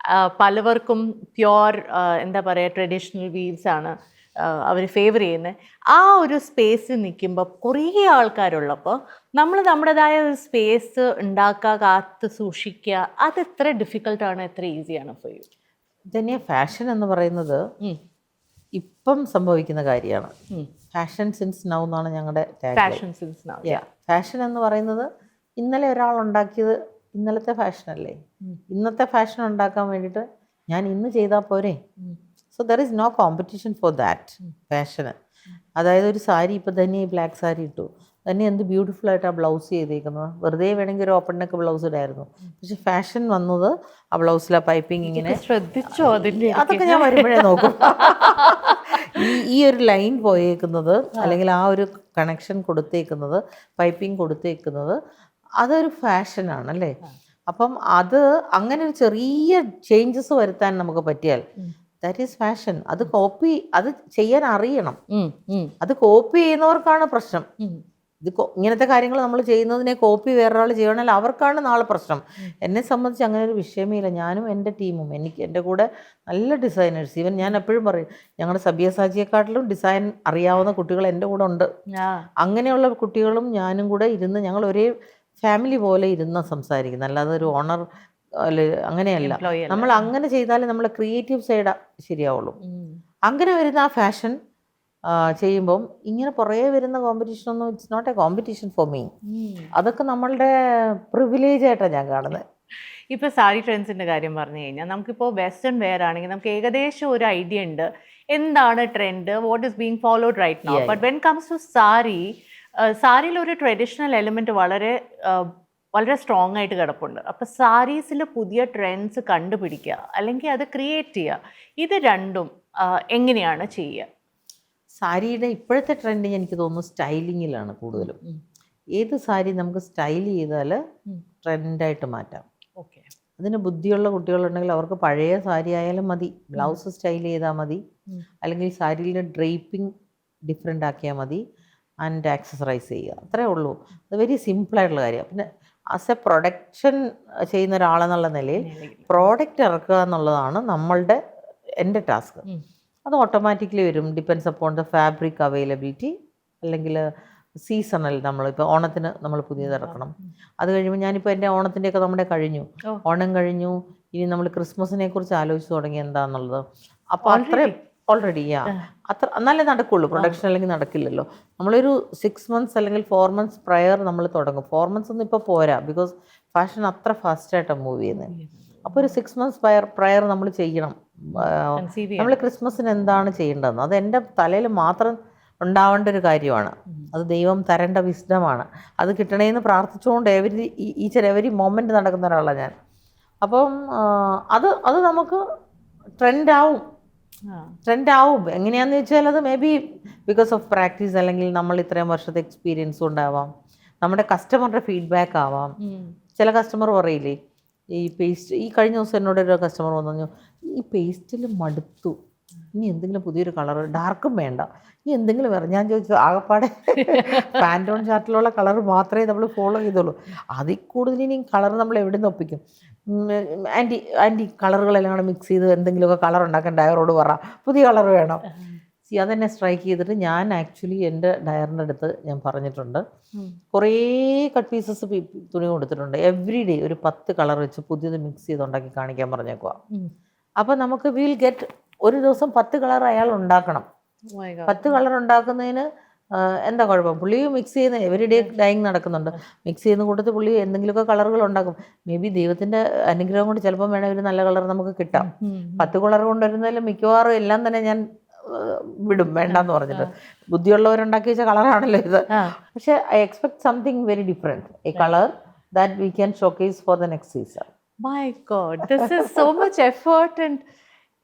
പലവർക്കും പ്യുവർ എന്താ പറയുക ട്രഡീഷണൽ വീവ്സ് ആണ് അവർ ഫേവർ ചെയ്യുന്നത്. ആ ഒരു സ്പേസ് നിൽക്കുമ്പോൾ കുറേ ആൾക്കാരുള്ളപ്പോൾ നമ്മൾ നമ്മുടേതായ ഒരു സ്പേസ് ഉണ്ടാക്കുക, കാത്ത് സൂക്ഷിക്കുക, അത് എത്ര ഡിഫിക്കൽട്ടാണ്, എത്ര ഈസിയാണ് ഫോർ യു? തന്നെ ഫാഷൻ എന്ന് പറയുന്നത് ഇപ്പം സംഭവിക്കുന്ന കാര്യമാണ്. ഫാഷൻ സിൻസ് നൗ എന്നാണ് ഞങ്ങളുടെ ഫാഷൻ എന്ന് പറയുന്നത്. ഇന്നലെ ഒരാൾ ഉണ്ടാക്കിയത് ഇന്നലത്തെ ഫാഷനല്ലേ, ഇന്നത്തെ ഫാഷൻ ഉണ്ടാക്കാൻ വേണ്ടിയിട്ട് ഞാൻ ഇന്ന് ചെയ്താൽ പോരെ. So there is no competition for that ഫാഷന്. അതായത് ഒരു സാരി ഇപ്പോൾ തന്നെ ഈ ബ്ലാക്ക് സാരി ഇട്ടു, തന്നെ എന്ത് ബ്യൂട്ടിഫുള്ളായിട്ടാണ് ബ്ലൗസ് ചെയ്തേക്കുന്നത്. വെറുതെ വേണമെങ്കിൽ ഒരു ഓപ്പൺ നെക്ക് ബ്ലൗസ് ഇടായിരുന്നു. പക്ഷെ ഫാഷൻ വന്നത് ആ ബ്ലൗസിലെ പൈപ്പിംഗ് ഇങ്ങനെ ശ്രദ്ധിച്ചോ, അതൊക്കെ ഞാൻ വരുമ്പോഴേ നോക്കും. ഈ ഒരു ലൈൻ പോയേക്കുന്നത്, അല്ലെങ്കിൽ ആ ഒരു കണക്ഷൻ കൊടുത്തേക്കുന്നത്, പൈപ്പിംഗ് കൊടുത്തേക്കുന്നത്, അതൊരു ഫാഷനാണ് അല്ലേ. അപ്പം അത് അങ്ങനെ ഒരു ചെറിയ ചേഞ്ചസ് വരുത്താൻ നമുക്ക് പറ്റിയാൽ ദാറ്റ് ഈസ് ഫാഷൻ. അത് ചെയ്യാൻ അറിയണം. അത് കോപ്പി ചെയ്യുന്നവർക്കാണ് പ്രശ്നം. ഇങ്ങനത്തെ കാര്യങ്ങൾ നമ്മൾ ചെയ്യുന്നതിനെ കോപ്പി വേറൊരാൾ ചെയ്യണമെങ്കിൽ അവർക്കാണ് നാളെ പ്രശ്നം. എന്നെ സംബന്ധിച്ച് അങ്ങനെ ഒരു വിഷയമേ ഇല്ല. ഞാനും എൻ്റെ ടീമും, എൻ്റെ കൂടെ നല്ല ഡിസൈനേഴ്സ്, ഈവൻ ഞാൻ എപ്പോഴും പറയും ഞങ്ങളുടെ സബിയസാജിയെക്കാട്ടിലും ഡിസൈൻ അറിയാവുന്ന കുട്ടികൾ എൻ്റെ കൂടെ ഉണ്ട്. അങ്ങനെയുള്ള കുട്ടികളും ഞാനും കൂടെ ഇരുന്ന് ഞങ്ങൾ ഒരേ ഫാമിലി പോലെ ഇരുന്ന് സംസാരിക്കുന്നത്, അല്ലാതെ ഒരു ഓണർ അങ്ങനെയല്ല. നമ്മൾ അങ്ങനെ ചെയ്താലേ നമ്മളെ ക്രിയേറ്റീവ് സൈഡ് ശരിയാവുള്ളൂ. അങ്ങനെ വരുന്ന ആ ഫാഷൻ ചെയ്യുമ്പം ഇങ്ങനെ പുറകെ വരുന്ന കോമ്പറ്റീഷനൊന്നും it's not a competition for me. അതൊക്കെ നമ്മളുടെ പ്രിവിലേജ് ആയിട്ടാണ് ഞാൻ കാണുന്നത്. ഇപ്പോൾ സാരി ട്രെൻഡ്സിൻ്റെ കാര്യം പറഞ്ഞു കഴിഞ്ഞാൽ നമുക്കിപ്പോൾ വെസ്റ്റേൺ വെയർ ആണെങ്കിൽ നമുക്ക് ഏകദേശം ഒരു ഐഡിയ ഉണ്ട് എന്താണ് trend, what is being followed right now. But when comes to സാരിയിൽ ഒരു ട്രഡീഷണൽ എലിമെൻറ്റ് വളരെ സ്ട്രോങ് ആയിട്ട് കിടപ്പുണ്ട്. അപ്പോൾ സാരീസിൽ പുതിയ ട്രെൻഡ്സ് കണ്ടുപിടിക്കുക അല്ലെങ്കിൽ അത് ക്രിയേറ്റ് ചെയ്യുക, ഇത് രണ്ടും എങ്ങനെയാണ് ചെയ്യുക? സാരിയുടെ ഇപ്പോഴത്തെ ട്രെൻഡിങ് എനിക്ക് തോന്നുന്നു സ്റ്റൈലിങ്ങിലാണ് കൂടുതലും. ഏത് സാരി നമുക്ക് സ്റ്റൈൽ ചെയ്താൽ ട്രെൻഡായിട്ട് മാറ്റാം. ഓക്കെ, അതിന് ബുദ്ധിയുള്ള കുട്ടികളുണ്ടെങ്കിൽ അവർക്ക് പഴയ സാരി ആയാലും മതി, ബ്ലൗസ് സ്റ്റൈൽ ചെയ്താൽ മതി, അല്ലെങ്കിൽ സാരിയിലെ ഡ്രേപ്പിംഗ് ഡിഫറെൻ്റ് ആക്കിയാൽ മതി, ആൻഡ് ആക്സസറൈസ് ചെയ്യുക, അത്രേ ഉള്ളൂ. അത് വെരി സിമ്പിളായിട്ടുള്ള കാര്യമാണ്. പിന്നെ ആസ് എ പ്രൊഡക്ഷൻ ചെയ്യുന്ന ഒരാളെന്നുള്ള നിലയിൽ പ്രോഡക്റ്റ് ഇറക്കുക എന്നുള്ളതാണ് എൻ്റെ ടാസ്ക്. അത് ഓട്ടോമാറ്റിക്കലി വരും, depends upon the fabric availability, അല്ലെങ്കിൽ സീസണൽ. നമ്മളിപ്പോൾ ഓണത്തിന് നമ്മൾ പുതിയത് ഇറക്കണം, അത് കഴിയുമ്പോൾ ഞാനിപ്പോൾ എൻ്റെ ഓണത്തിൻ്റെയൊക്കെ നമ്മുടെ കഴിഞ്ഞു, ഓണം കഴിഞ്ഞു, ഇനി നമ്മൾ ക്രിസ്മസിനെ കുറിച്ച് ആലോചിച്ച് തുടങ്ങി എന്താണെന്നുള്ളത്. അപ്പോൾ അത്രയും ഓൾറെഡി അത്ര എന്നാലേ നടക്കുള്ളൂ. പ്രൊഡക്ഷൻ അല്ലെങ്കിൽ നടക്കില്ലല്ലോ. നമ്മളൊരു 6 months അല്ലെങ്കിൽ 4 months പ്രയർ നമ്മൾ തുടങ്ങും. 4 months ഒന്നും ഇപ്പോൾ പോരാ, ബിക്കോസ് ഫാഷൻ അത്ര ഫാസ്റ്റായിട്ടാണ് മൂവ് ചെയ്യുന്നത്. അപ്പോൾ ഒരു 6 months പ്രയർ നമ്മൾ ചെയ്യണം. നമ്മൾ ക്രിസ്മസിന് എന്താണ് ചെയ്യേണ്ടതെന്ന് അത് എൻ്റെ തലയിൽ മാത്രം ഉണ്ടാവേണ്ട ഒരു കാര്യമാണ്. അത് ദൈവം തരേണ്ട വിസ്ഡമാണ്. അത് കിട്ടണേന്ന് പ്രാർത്ഥിച്ചുകൊണ്ട് എവരി മൊമെൻ്റ് നടക്കുന്ന ഒരാളാണ് ഞാൻ. അപ്പം അത് നമുക്ക് ട്രെൻഡാവും. എങ്ങനെയാണെന്ന് വെച്ചാൽ അത് may be because of practice, അല്ലെങ്കിൽ നമ്മൾ ഇത്രയും വർഷത്തെ എക്സ്പീരിയൻസ് ഉണ്ടാവാം, നമ്മുടെ കസ്റ്റമറുടെ ഫീഡ്ബാക്ക് ആവാം. ചില കസ്റ്റമർ പറയില്ലേ, ഈ കഴിഞ്ഞ ദിവസം എന്നോടൊരു കസ്റ്റമർ പറഞ്ഞു, ഈ പേസ്റ്റിൽ മടുത്തു, ഇനി എന്തെങ്കിലും പുതിയൊരു കളർ, ഡാർക്കും വേണ്ട, ഇനി എന്തെങ്കിലും വേറെ. ഞാൻ ചോദിച്ചു, ആകപ്പാടെ പാൻറ്റോൺ ചാർട്ടിലുള്ള കളർ മാത്രമേ നമ്മൾ ഫോളോ ചെയ്തുള്ളൂ, അതിൽ കൂടുതൽ ഇനി കളർ നമ്മൾ എവിടെ നിന്ന് ഒപ്പിക്കും? ആൻറ്റി കളറുകളെല്ലാം കൂടെ മിക്സ് ചെയ്ത് എന്തെങ്കിലുമൊക്കെ കളർ ഉണ്ടാക്കാൻ ഡയറോട് പറ, പുതിയ കളർ വേണം. അതെന്നെ സ്ട്രൈക്ക് ചെയ്തിട്ട് ഞാൻ ആക്ച്വലി എൻ്റെ ഡയറിൻ്റെ അടുത്ത് ഞാൻ പറഞ്ഞിട്ടുണ്ട്, കുറേ കട്ട് പീസസ് തുണി കൊടുത്തിട്ടുണ്ട്, എവറി ഡേ ഒരു 10 കളർ വെച്ച് പുതിയത് മിക്സ് ചെയ്ത് ഉണ്ടാക്കി കാണിക്കാൻ പറഞ്ഞേക്കുക. അപ്പോൾ നമുക്ക് വിൽ ഗെറ്റ് ഒരു ദിവസം 10 കളർ അയാൾ ഉണ്ടാക്കണം. 10 കളർ ഉണ്ടാക്കുന്നതിന് എന്താ കുഴപ്പം? പുള്ളി മിക്സ് ചെയ്യുന്ന എവറി ഡേ ഡൈയിങ് നടക്കുന്നുണ്ട്, മിക്സ് ചെയ്യുന്ന കൂട്ടത്തിൽ പുള്ളി എന്തെങ്കിലുമൊക്കെ കളറുകൾ ഉണ്ടാക്കും. മേ ബി ദൈവത്തിൻ്റെ അനുഗ്രഹം കൊണ്ട് ചിലപ്പം വേണേൽ ഒരു നല്ല കളർ നമുക്ക് കിട്ടാം. 10 കളർ കൊണ്ടുവരുന്നതിൽ മിക്കവാറും എല്ലാം തന്നെ ഞാൻ വിടും, വേണ്ടെന്ന് പറഞ്ഞിട്ട്. ബുദ്ധിയുള്ളവരുണ്ടാക്കി വെച്ച കളറാണല്ലോ ഇത്. പക്ഷെ I expect something very different, A colour that we can showcase for the next season. My God, this is so much effort. And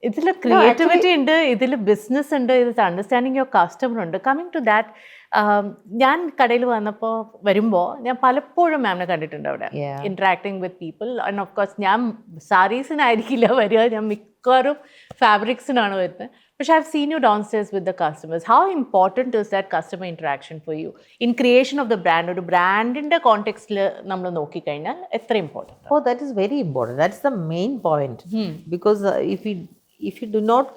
ഇതിൽ ക്രിയേറ്റിവിറ്റി ഉണ്ട്, ഇതിൽ ബിസിനസ് ഉണ്ട്, ഇതിൽ അണ്ടർസ്റ്റാൻഡിങ് യുവർ കസ്റ്റമർ ഉണ്ട്. കമ്മിങ് ടു ദാറ്റ്, ഞാൻ കടയിൽ വരുമ്പോൾ ഞാൻ പലപ്പോഴും മാമിനെ കണ്ടിട്ടുണ്ട് അവിടെ interacting with people. And of course ഞാൻ സാരീസിനായിരിക്കില്ല വരിക, ഞാൻ മിക്കവാറും ഫാബ്രിക്സിനാണ് വരുന്നത്. പക്ഷെ I have seen you down stairs with the customers. How important is that customer interaction for you in creation of the brand? ഒരു ബ്രാൻഡിൻ്റെ കോണ്ടെക്സ്റ്റിൽ നമ്മൾ നോക്കിക്കഴിഞ്ഞാൽ എത്ര important? Oh, that is very important. That is the main point. Because if you do not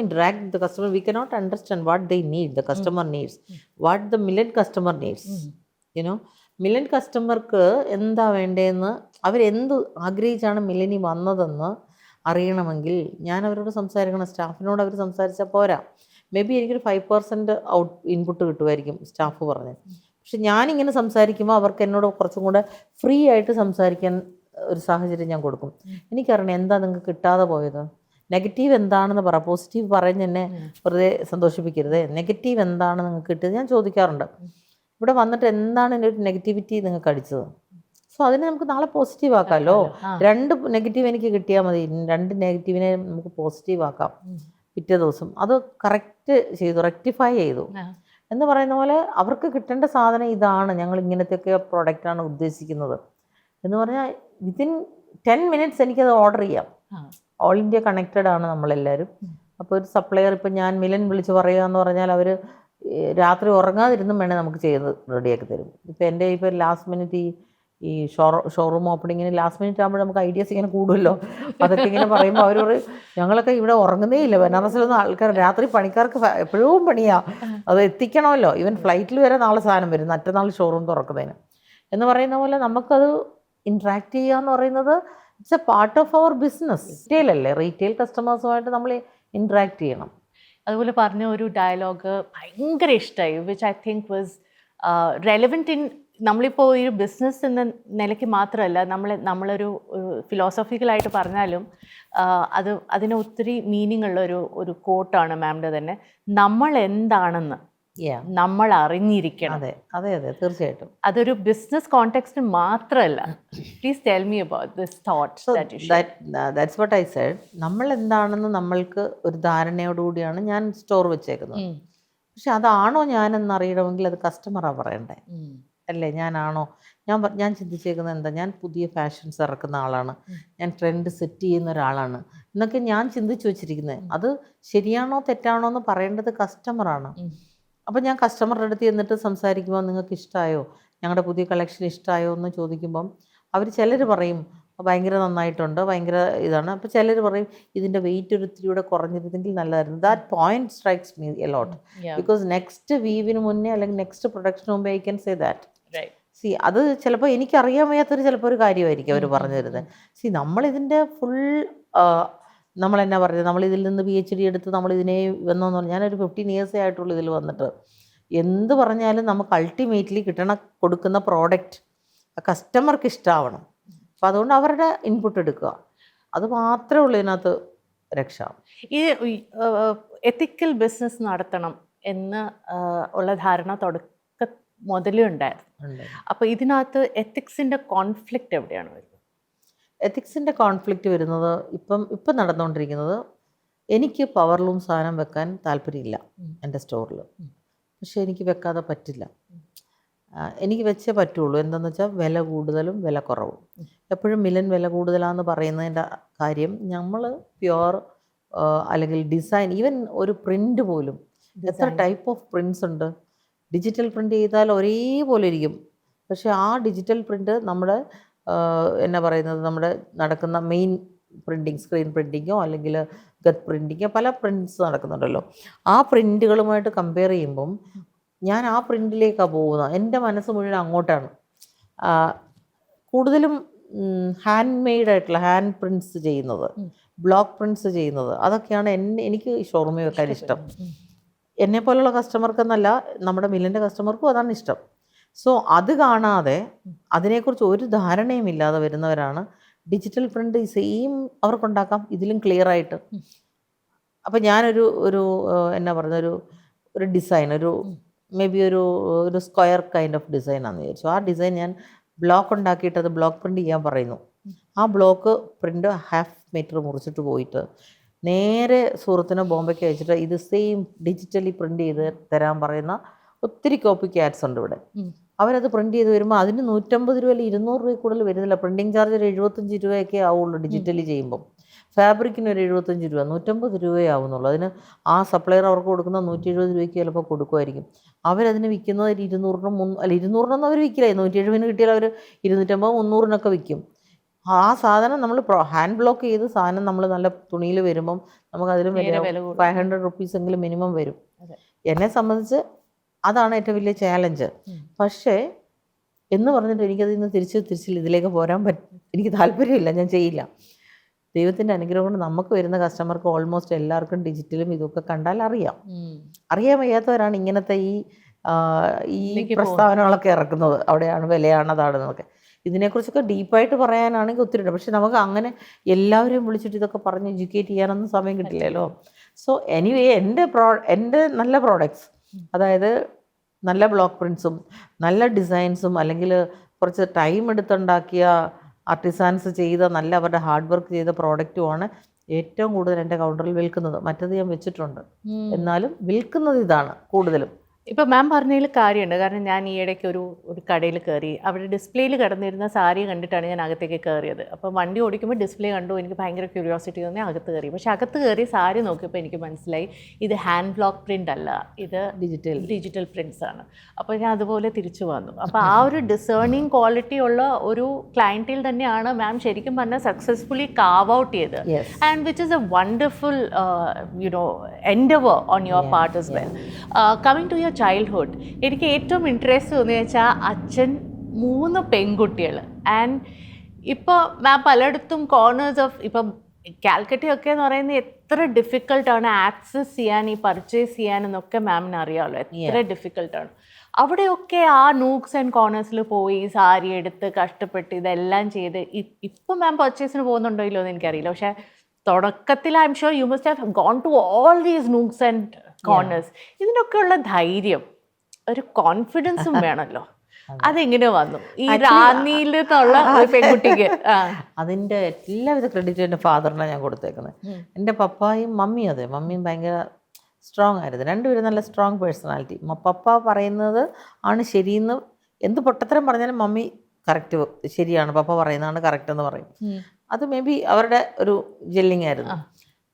interact with the customer, we cannot understand what they need, the customer needs, what the millet customer needs. മില്ലൻ കസ്റ്റമർക്ക് എന്താ വേണ്ടതെന്ന്, അവരെന്ത് ആഗ്രഹിച്ചാണ് മില്ലനി വന്നതെന്ന് അറിയണമെങ്കിൽ ഞാൻ അവരോട് സംസാരിക്കണം. സ്റ്റാഫിനോട് അവർ സംസാരിച്ചാൽ പോരാ. മേ ബി എനിക്കൊരു 5% ഇൻപുട്ട് കിട്ടുമായിരിക്കും സ്റ്റാഫ് പറഞ്ഞ്. പക്ഷെ ഞാനിങ്ങനെ സംസാരിക്കുമ്പോൾ അവർക്ക് എന്നോട് കുറച്ചും കൂടെ ഫ്രീ ആയിട്ട് സംസാരിക്കാൻ ഒരു സാഹചര്യം ഞാൻ കൊടുക്കും. എനിക്കറിയണം എന്താ നിങ്ങൾക്ക് കിട്ടാതെ പോയത്, നെഗറ്റീവ് എന്താണെന്ന് പറ, പോസിറ്റീവ് പറഞ്ഞ് എന്നെ വെറുതെ സന്തോഷിപ്പിക്കരുത്. നെഗറ്റീവ് എന്താണ് നിങ്ങൾക്ക് കിട്ടിയത് ഞാൻ ചോദിക്കാറുണ്ട്. ഇവിടെ വന്നിട്ട് എന്താണ് എൻ്റെ ഒരു നെഗറ്റിവിറ്റി നിങ്ങൾക്ക് അടിച്ചത്? സോ അതിനെ നമുക്ക് നാളെ പോസിറ്റീവ് ആക്കാമല്ലോ. 2 നെഗറ്റീവ് എനിക്ക് കിട്ടിയാൽ മതി, 2 നെഗറ്റീവിനെ നമുക്ക് പോസിറ്റീവ് ആക്കാം പിറ്റേ ദിവസം. അത് കറക്റ്റ് ചെയ്തു, റെക്ടിഫൈ ചെയ്തു എന്ന് പറയുന്ന പോലെ അവർക്ക് കിട്ടേണ്ട സാധനം ഇതാണ്, ഞങ്ങൾ ഇങ്ങനത്തെയൊക്കെ പ്രോഡക്റ്റാണ് ഉദ്ദേശിക്കുന്നത് എന്ന് പറഞ്ഞാൽ വിത്തിൻ 10 minutes എനിക്കത് ഓർഡർ ചെയ്യാം. ഓൾ ഇന്ത്യ കണക്റ്റഡ് ആണ് നമ്മളെല്ലാവരും. അപ്പോൾ ഒരു സപ്ലയർ, ഇപ്പം ഞാൻ മിലൻ വിളിച്ച് പറയുക എന്ന് പറഞ്ഞാൽ അവർ രാത്രി ഉറങ്ങാതിരുന്നും വേണേൽ നമുക്ക് ചെയ്ത് റെഡിയാക്കി തരും. ഇപ്പോൾ എൻ്റെ ഇപ്പോൾ ലാസ്റ്റ് മിനിറ്റ് ഈ ഷോറൂം ഓപ്പണിങ്ങിന് ലാസ്റ്റ് മിനിറ്റ് ആകുമ്പോൾ നമുക്ക് ഐഡിയാസ് ഇങ്ങനെ കൂടുമല്ലോ. അതൊക്കെ ഇങ്ങനെ പറയുമ്പോൾ അവർ പറയും ഞങ്ങളൊക്കെ ഇവിടെ ഉറങ്ങുന്നേ ഇല്ല, ബനാറസിലൊന്നും ആൾക്കാർ രാത്രി പണിക്കാർക്ക് എപ്പോഴും പണിയാണ്, അത് എത്തിക്കണമല്ലോ. ഈവൻ ഫ്ലൈറ്റിൽ വരെ നാളെ സാധനം വരും മറ്റന്നാൾ ഷോറൂം തുറക്കുന്നതിന് എന്ന് പറയുന്ന പോലെ നമുക്കത് ഇൻട്രാക്ട് ചെയ്യുക എന്ന് പറയുന്നത് it's a part of our business. Retail അല്ലേ, റീറ്റെയിൽ കസ്റ്റമേഴ്സുമായിട്ട് നമ്മൾ ഇൻട്രാക്ട് ചെയ്യണം. അതുപോലെ പറഞ്ഞ ഒരു ഡയലോഗ് ഭയങ്കര ഇഷ്ടമായി, which I think was relevant in നമ്മളിപ്പോൾ ഒരു ബിസിനസ് എന്ന നിലയ്ക്ക് മാത്രമല്ല, നമ്മളൊരു ഫിലോസഫിക്കലായിട്ട് പറഞ്ഞാലും അതിന് ഒത്തിരി മീനിങ് ഉള്ള ഒരു കോട്ടാണ് മാമിൻ്റെ തന്നെ. നമ്മൾ എന്താണെന്ന് നമ്മൾ അറിഞ്ഞിരിക്കണം. അതെ അതെ അതെ തീർച്ചയായിട്ടും. അതൊരു ബിസിനസ് കോണ്ടെക്സ്റ്റിൽ മാത്രമല്ല. Please tell me about this thoughts that you share. That's what I said. നമ്മൾ എന്താണെന്ന് നമ്മൾക്ക് ഒരു ധാരണയോടുകൂടിയാണ് ഞാൻ സ്റ്റോർ വെച്ചേക്കുന്നത്. പക്ഷെ അതാണോ ഞാനെന്നറിയണമെങ്കിൽ അത് കസ്റ്റമറാണ് പറയണ്ടേ, അല്ലേ? ഞാനാണോ ഞാൻ ചിന്തിച്ചേക്കുന്നത് എന്താ, ഞാൻ പുതിയ ഫാഷൻസ് ഇറക്കുന്ന ആളാണ്, ഞാൻ ട്രെൻഡ് സെറ്റ് ചെയ്യുന്ന ഒരാളാണ് എന്നൊക്കെ ഞാൻ ചിന്തിച്ച് വെച്ചിരിക്കുന്നത്. അത് ശരിയാണോ തെറ്റാണോ എന്ന് പറയേണ്ടത് കസ്റ്റമറാണ്. അപ്പോൾ ഞാൻ കസ്റ്റമറുടെ അടുത്ത് ചെന്നിട്ട് സംസാരിക്കുമ്പോൾ നിങ്ങൾക്ക് ഇഷ്ടമായോ, ഞങ്ങളുടെ പുതിയ കളക്ഷൻ ഇഷ്ടമായോ എന്ന് ചോദിക്കുമ്പം അവർ ചിലർ പറയും ഭയങ്കര നന്നായിട്ടുണ്ട്, ഭയങ്കര ഇതാണ്. അപ്പോൾ ചിലർ പറയും ഇതിൻ്റെ വെയിറ്റ് ഒരു ഇത്തിരി കൂടെ കുറഞ്ഞിരുന്നെങ്കിൽ നല്ലതായിരുന്നു. That point strikes me a lot. Because next വീവിന് മുന്നേ അല്ലെങ്കിൽ നെക്സ്റ്റ് പ്രൊഡക്ഷന് മുമ്പേ I can say that. See അത് ചിലപ്പോൾ എനിക്കറിയാൻ വയ്യാത്തൊരു ചിലപ്പോൾ ഒരു കാര്യമായിരിക്കും അവർ പറഞ്ഞു തരുന്നത്. സി നമ്മളിതിൻ്റെ ഫുൾ നമ്മളെന്നാ പറയുന്നത്, നമ്മളിതിൽ നിന്ന് PhD എടുത്ത് നമ്മളിതിനെ വന്നെന്ന് പറഞ്ഞാൽ ഞാനൊരു 15 years ആയിട്ടുള്ളൂ ഇതിൽ വന്നിട്ട്. എന്ത് പറഞ്ഞാലും നമുക്ക് അൾട്ടിമേറ്റ്ലി കൊടുക്കുന്ന പ്രോഡക്റ്റ് കസ്റ്റമർക്ക് ഇഷ്ടമാവണം. അപ്പോൾ അതുകൊണ്ട് അവരുടെ ഇൻപുട്ട് എടുക്കുക, അത് മാത്രമേ ഉള്ളൂ ഇതിനകത്ത് രക്ഷ. ഈ എത്തിക്കൽ ബിസിനസ് നടത്തണം എന്ന് ഉള്ള ധാരണ തുടക്കം മുതലേ ഉണ്ടായിരുന്നു. അപ്പോൾ ഇതിനകത്ത് എത്തിക്സിൻ്റെ കോൺഫ്ലിക്റ്റ് എവിടെയാണ് വരുന്നത്? എത്തിക്സിൻ്റെ കോൺഫ്ലിക്റ്റ് വരുന്നത് ഇപ്പം നടന്നുകൊണ്ടിരിക്കുന്നത്, എനിക്ക് പവർലൂം സാധനം വെക്കാൻ താല്പര്യമില്ല എൻ്റെ സ്റ്റോറിൽ. പക്ഷേ എനിക്ക് വെക്കാതെ പറ്റില്ല, എനിക്ക് വെച്ചേ പറ്റുള്ളൂ. എന്താണെന്ന് വെച്ചാൽ വില കൂടുതലും വില കുറവും. എപ്പോഴും മിലൻ വില കൂടുതലാണെന്ന് പറയുന്നതിൻ്റെ കാര്യം നമ്മൾ പ്യുവർ അല്ലെങ്കിൽ ഡിസൈൻ, ഈവൻ ഒരു പ്രിൻ്റ് പോലും എത്ര ടൈപ്പ് ഓഫ് പ്രിൻറ്റ്സ് ഉണ്ട്. ഡിജിറ്റൽ പ്രിൻ്റ് ചെയ്താൽ ഒരേപോലെ ഇരിക്കും, പക്ഷേ ആ ഡിജിറ്റൽ പ്രിൻ്റ് നമ്മുടെ എന്നാ പറയുന്നത്, നമ്മുടെ നടക്കുന്ന മെയിൻ പ്രിൻറ്റിങ്, സ്ക്രീൻ പ്രിൻറ്റിങ്ങോ അല്ലെങ്കിൽ ഗത്ത് പ്രിൻറ്റിങ്ങോ പല പ്രിൻറ്റ്സ് നടക്കുന്നുണ്ടല്ലോ. ആ പ്രിൻറ്റുകളുമായിട്ട് കമ്പയർ ചെയ്യുമ്പം ഞാൻ ആ പ്രിൻറ്റിലേക്കാണ് പോകുന്നത്. എൻ്റെ മനസ്സ് മുഴുവൻ അങ്ങോട്ടാണ്. കൂടുതലും ഹാൻഡ് മെയ്ഡായിട്ടുള്ള ഹാൻഡ് പ്രിൻറ്റ്സ് ചെയ്യുന്നത്, ബ്ലോക്ക് പ്രിൻറ്റ്സ് ചെയ്യുന്നത്, അതൊക്കെയാണ് എനിക്ക് ഷോറൂമിൽ വെക്കാൻ ഇഷ്ടം. എന്നെപ്പോലുള്ള കസ്റ്റമർക്കെന്നല്ല, നമ്മുടെ മില്ലിൻ്റെ കസ്റ്റമർക്കും അതാണ് ഇഷ്ടം. സോ അത് കാണാതെ അതിനെക്കുറിച്ച് ഒരു ധാരണയും ഇല്ലാതെ വരുന്നവരാണ് ഡിജിറ്റൽ പ്രിൻ്റ് സെയിം അവർക്കുണ്ടാക്കാം ഇതിലും ക്ലിയർ ആയിട്ട്. അപ്പോൾ ഞാനൊരു എന്നാ പറയുന്ന ഒരു ഡിസൈൻ, മേ ബി ഒരു സ്ക്വയർ കൈൻഡ് ഓഫ് ഡിസൈനാണെന്ന് വിചാരിച്ചു. ആ ഡിസൈൻ ഞാൻ ബ്ലോക്ക് ഉണ്ടാക്കിയിട്ട് അത് ബ്ലോക്ക് പ്രിൻ്റ് ചെയ്യാൻ പറയുന്നു. ആ ബ്ലോക്ക് പ്രിൻ്റ് 1/2 മീറ്റർ മുറിച്ചിട്ട് പോയിട്ട് നേരെ സുഹൃത്തിന് ബോംബെക്ക് അയച്ചിട്ട് ഇത് സെയിം ഡിജിറ്റലി പ്രിൻ്റ് ചെയ്ത് തരാൻ പറയുന്ന ഒത്തിരി കോപ്പി ക്യാറ്റ്സ് ഉണ്ട് ഇവിടെ. അവരത് പ്രിൻ്റ് ചെയ്ത് വരുമ്പോൾ അതിന് 150 രൂപ അല്ലെങ്കിൽ 200 രൂപ കൂടുതൽ വരുന്നില്ല. പ്രിൻറ്റിങ് ചാർജ് ഒരു 75 രൂപയൊക്കെ ആവുള്ളൂ ഡിജിറ്റലി ചെയ്യുമ്പം. ഫാബ്രിക്കിന് ഒരു 75 രൂപ, 150 രൂപയേ ആവുന്നുള്ളൂ. അതിന് ആ സപ്ലയർ അവർക്ക് കൊടുക്കുന്ന 170 രൂപയ്ക്ക് ചിലപ്പോൾ കൊടുക്കുമായിരിക്കും. അവരതിന് വിൽക്കുന്നത് 200-നും അല്ല 200-നൊന്നും അവർ വിൽക്കില്ല, 170-ന് കിട്ടിയാൽ അവർ 250-300-നൊക്കെ വിൽക്കും. ആ സാധനം നമ്മൾ ഹാൻഡ് ബ്ലോക്ക് ചെയ്ത് സാധനം നമ്മൾ നല്ല തുണിയിൽ വരുമ്പം നമുക്കതിലും വില 500 റുപ്പീസ് എങ്കിലും മിനിമം വരും. എന്നെ സംബന്ധിച്ച് അതാണ് ഏറ്റവും വലിയ ചാലഞ്ച്. പക്ഷേ എന്ന് പറഞ്ഞിട്ട് എനിക്കതിൽ നിന്ന് തിരിച്ച് ഇതിലേക്ക് പോരാൻ എനിക്ക് താല്പര്യമില്ല, ഞാൻ ചെയ്യില്ല. ദൈവത്തിൻ്റെ അനുഗ്രഹം കൊണ്ട് നമുക്ക് വരുന്ന കസ്റ്റമർക്ക് ഓൾമോസ്റ്റ് എല്ലാവർക്കും ഡിജിറ്റലും ഇതൊക്കെ കണ്ടാൽ അറിയാൻ വയ്യാത്തവരാണ് ഇങ്ങനത്തെ ഈ പ്രസ്താവനകളൊക്കെ ഇറക്കുന്നത്. അവിടെയാണ് വിലയാണ് അതാണെന്നൊക്കെ. ഇതിനെക്കുറിച്ചൊക്കെ ഡീപ്പായിട്ട് പറയാനാണെങ്കിൽ ഒത്തിരി ഉണ്ട്. പക്ഷെ നമുക്ക് അങ്ങനെ എല്ലാവരെയും വിളിച്ചിട്ട് ഇതൊക്കെ പറഞ്ഞ് എഡ്യൂക്കേറ്റ് ചെയ്യാനൊന്നും സമയം കിട്ടില്ലല്ലോ. സോ എനിവേ എൻ്റെ നല്ല പ്രോഡക്ട്സ്, അതായത് നല്ല ബ്ലോക്ക് പ്രിൻറ്റ്സും നല്ല ഡിസൈൻസും അല്ലെങ്കിൽ കുറച്ച് ടൈം എടുത്തുണ്ടാക്കിയ ആർട്ടിസാൻസ് ചെയ്ത നല്ല അവരുടെ ഹാർഡ് വർക്ക് ചെയ്ത പ്രോഡക്റ്റുമാണ് ഏറ്റവും കൂടുതൽ എൻ്റെ കൗണ്ടറിൽ വിൽക്കുന്നത്. മറ്റത് ഞാൻ വെച്ചിട്ടുണ്ട്, എന്നാലും വിൽക്കുന്നത് ഇതാണ് കൂടുതലും. ഇപ്പം മാം പറഞ്ഞതിൽ കാര്യമുണ്ട്. കാരണം ഞാൻ ഈ ഇടയ്ക്ക് ഒരു കടയിൽ കയറി. അവിടെ ഡിസ്പ്ലേയിൽ കിടന്നിരുന്ന സാരി കണ്ടിട്ടാണ് ഞാൻ അകത്തേക്ക് കയറിയത്. അപ്പം വണ്ടി ഓടിക്കുമ്പോൾ ഡിസ്പ്ലേ കണ്ടു, എനിക്ക് ഭയങ്കര ക്യൂരിയോസിറ്റി തോന്നി, അകത്ത് കയറി. പക്ഷെ അകത്ത് കയറി സാരി നോക്കിയപ്പോൾ എനിക്ക് മനസ്സിലായി ഇത് ഹാൻഡ് ബ്ലോക്ക് പ്രിൻ്റ് അല്ല, ഇത് ഡിജിറ്റൽ പ്രിൻറ്റ്സ് ആണ്. അപ്പോൾ ഞാൻ അതുപോലെ തിരിച്ചു വന്നു. അപ്പോൾ ആ ഒരു ഡിസേണിങ് ക്വാളിറ്റി ഉള്ള ഒരു ക്ലയൻറ്റിൽ തന്നെയാണ് മാം ശരിക്കും പറഞ്ഞാൽ സക്സസ്ഫുള്ളി കാവ് ഔട്ട് ചെയ്ത്. And which is A wonderful Endeavour on your part as well. Coming to your childhood, എനിക്ക് ഏറ്റവും ഇൻട്രസ്റ്റ് തോന്നിയെന്ന് വെച്ചാൽ അച്ഛൻ 3 പെൺകുട്ടികൾ. ആൻഡ് ഇപ്പോൾ മാം പലയിടത്തും കോർണേഴ്സ് ഓഫ് ഇപ്പം കാൽക്കട്ടയൊക്കെ എന്ന് പറയുന്നത് എത്ര ഡിഫിക്കൽട്ടാണ് ആക്സസ് ചെയ്യാൻ, ഈ പർച്ചേസ് ചെയ്യാനെന്നൊക്കെ മാമിന് അറിയാമല്ലോ എത്ര ഡിഫിക്കൽട്ടാണ്. അവിടെയൊക്കെ ആ നൂക്സ് ആൻഡ് കോർണേഴ്സിൽ പോയി സാരി എടുത്ത് കഷ്ടപ്പെട്ട് ഇതെല്ലാം ചെയ്ത് ഇപ്പം മാം പർച്ചേസിന് പോകുന്നുണ്ടോ ഇല്ലോ എന്ന് എനിക്കറിയില്ല. പക്ഷേ തുടക്കത്തിൽ I'm sure you must have gone to all these nooks and corners. ഇതിനൊക്കെയുള്ള ധൈര്യം, ഒരു കോൺഫിഡൻസും വേണമല്ലോ. അതെങ്ങനെ വന്നു ഈ റാന്നിയിൽ നിന്നുള്ള പെൺകുട്ടിക്ക്? അതിൻ്റെ എല്ലാവിധ ക്രെഡിറ്റും എൻ്റെ ഫാദറിനാണ് ഞാൻ കൊടുത്തേക്കുന്നത്. എൻ്റെ പപ്പായും മമ്മിയും അതെ, മമ്മിയും ഭയങ്കര സ്ട്രോങ് ആയിരുന്നു. രണ്ടുപേരും നല്ല സ്ട്രോങ് പേഴ്സണാലിറ്റി. പപ്പ പറയുന്നത് ആണ് ശരിയെന്ന്, എന്ത് പൊട്ടത്തരം പറഞ്ഞാലും മമ്മി കറക്റ്റ്, ശരിയാണ് പപ്പ പറയുന്നതാണ് കറക്റ്റ് എന്ന് പറയും. അത് മേ ബി അവരുടെ ഒരു ജെല്ലിങ് ആയിരുന്നു.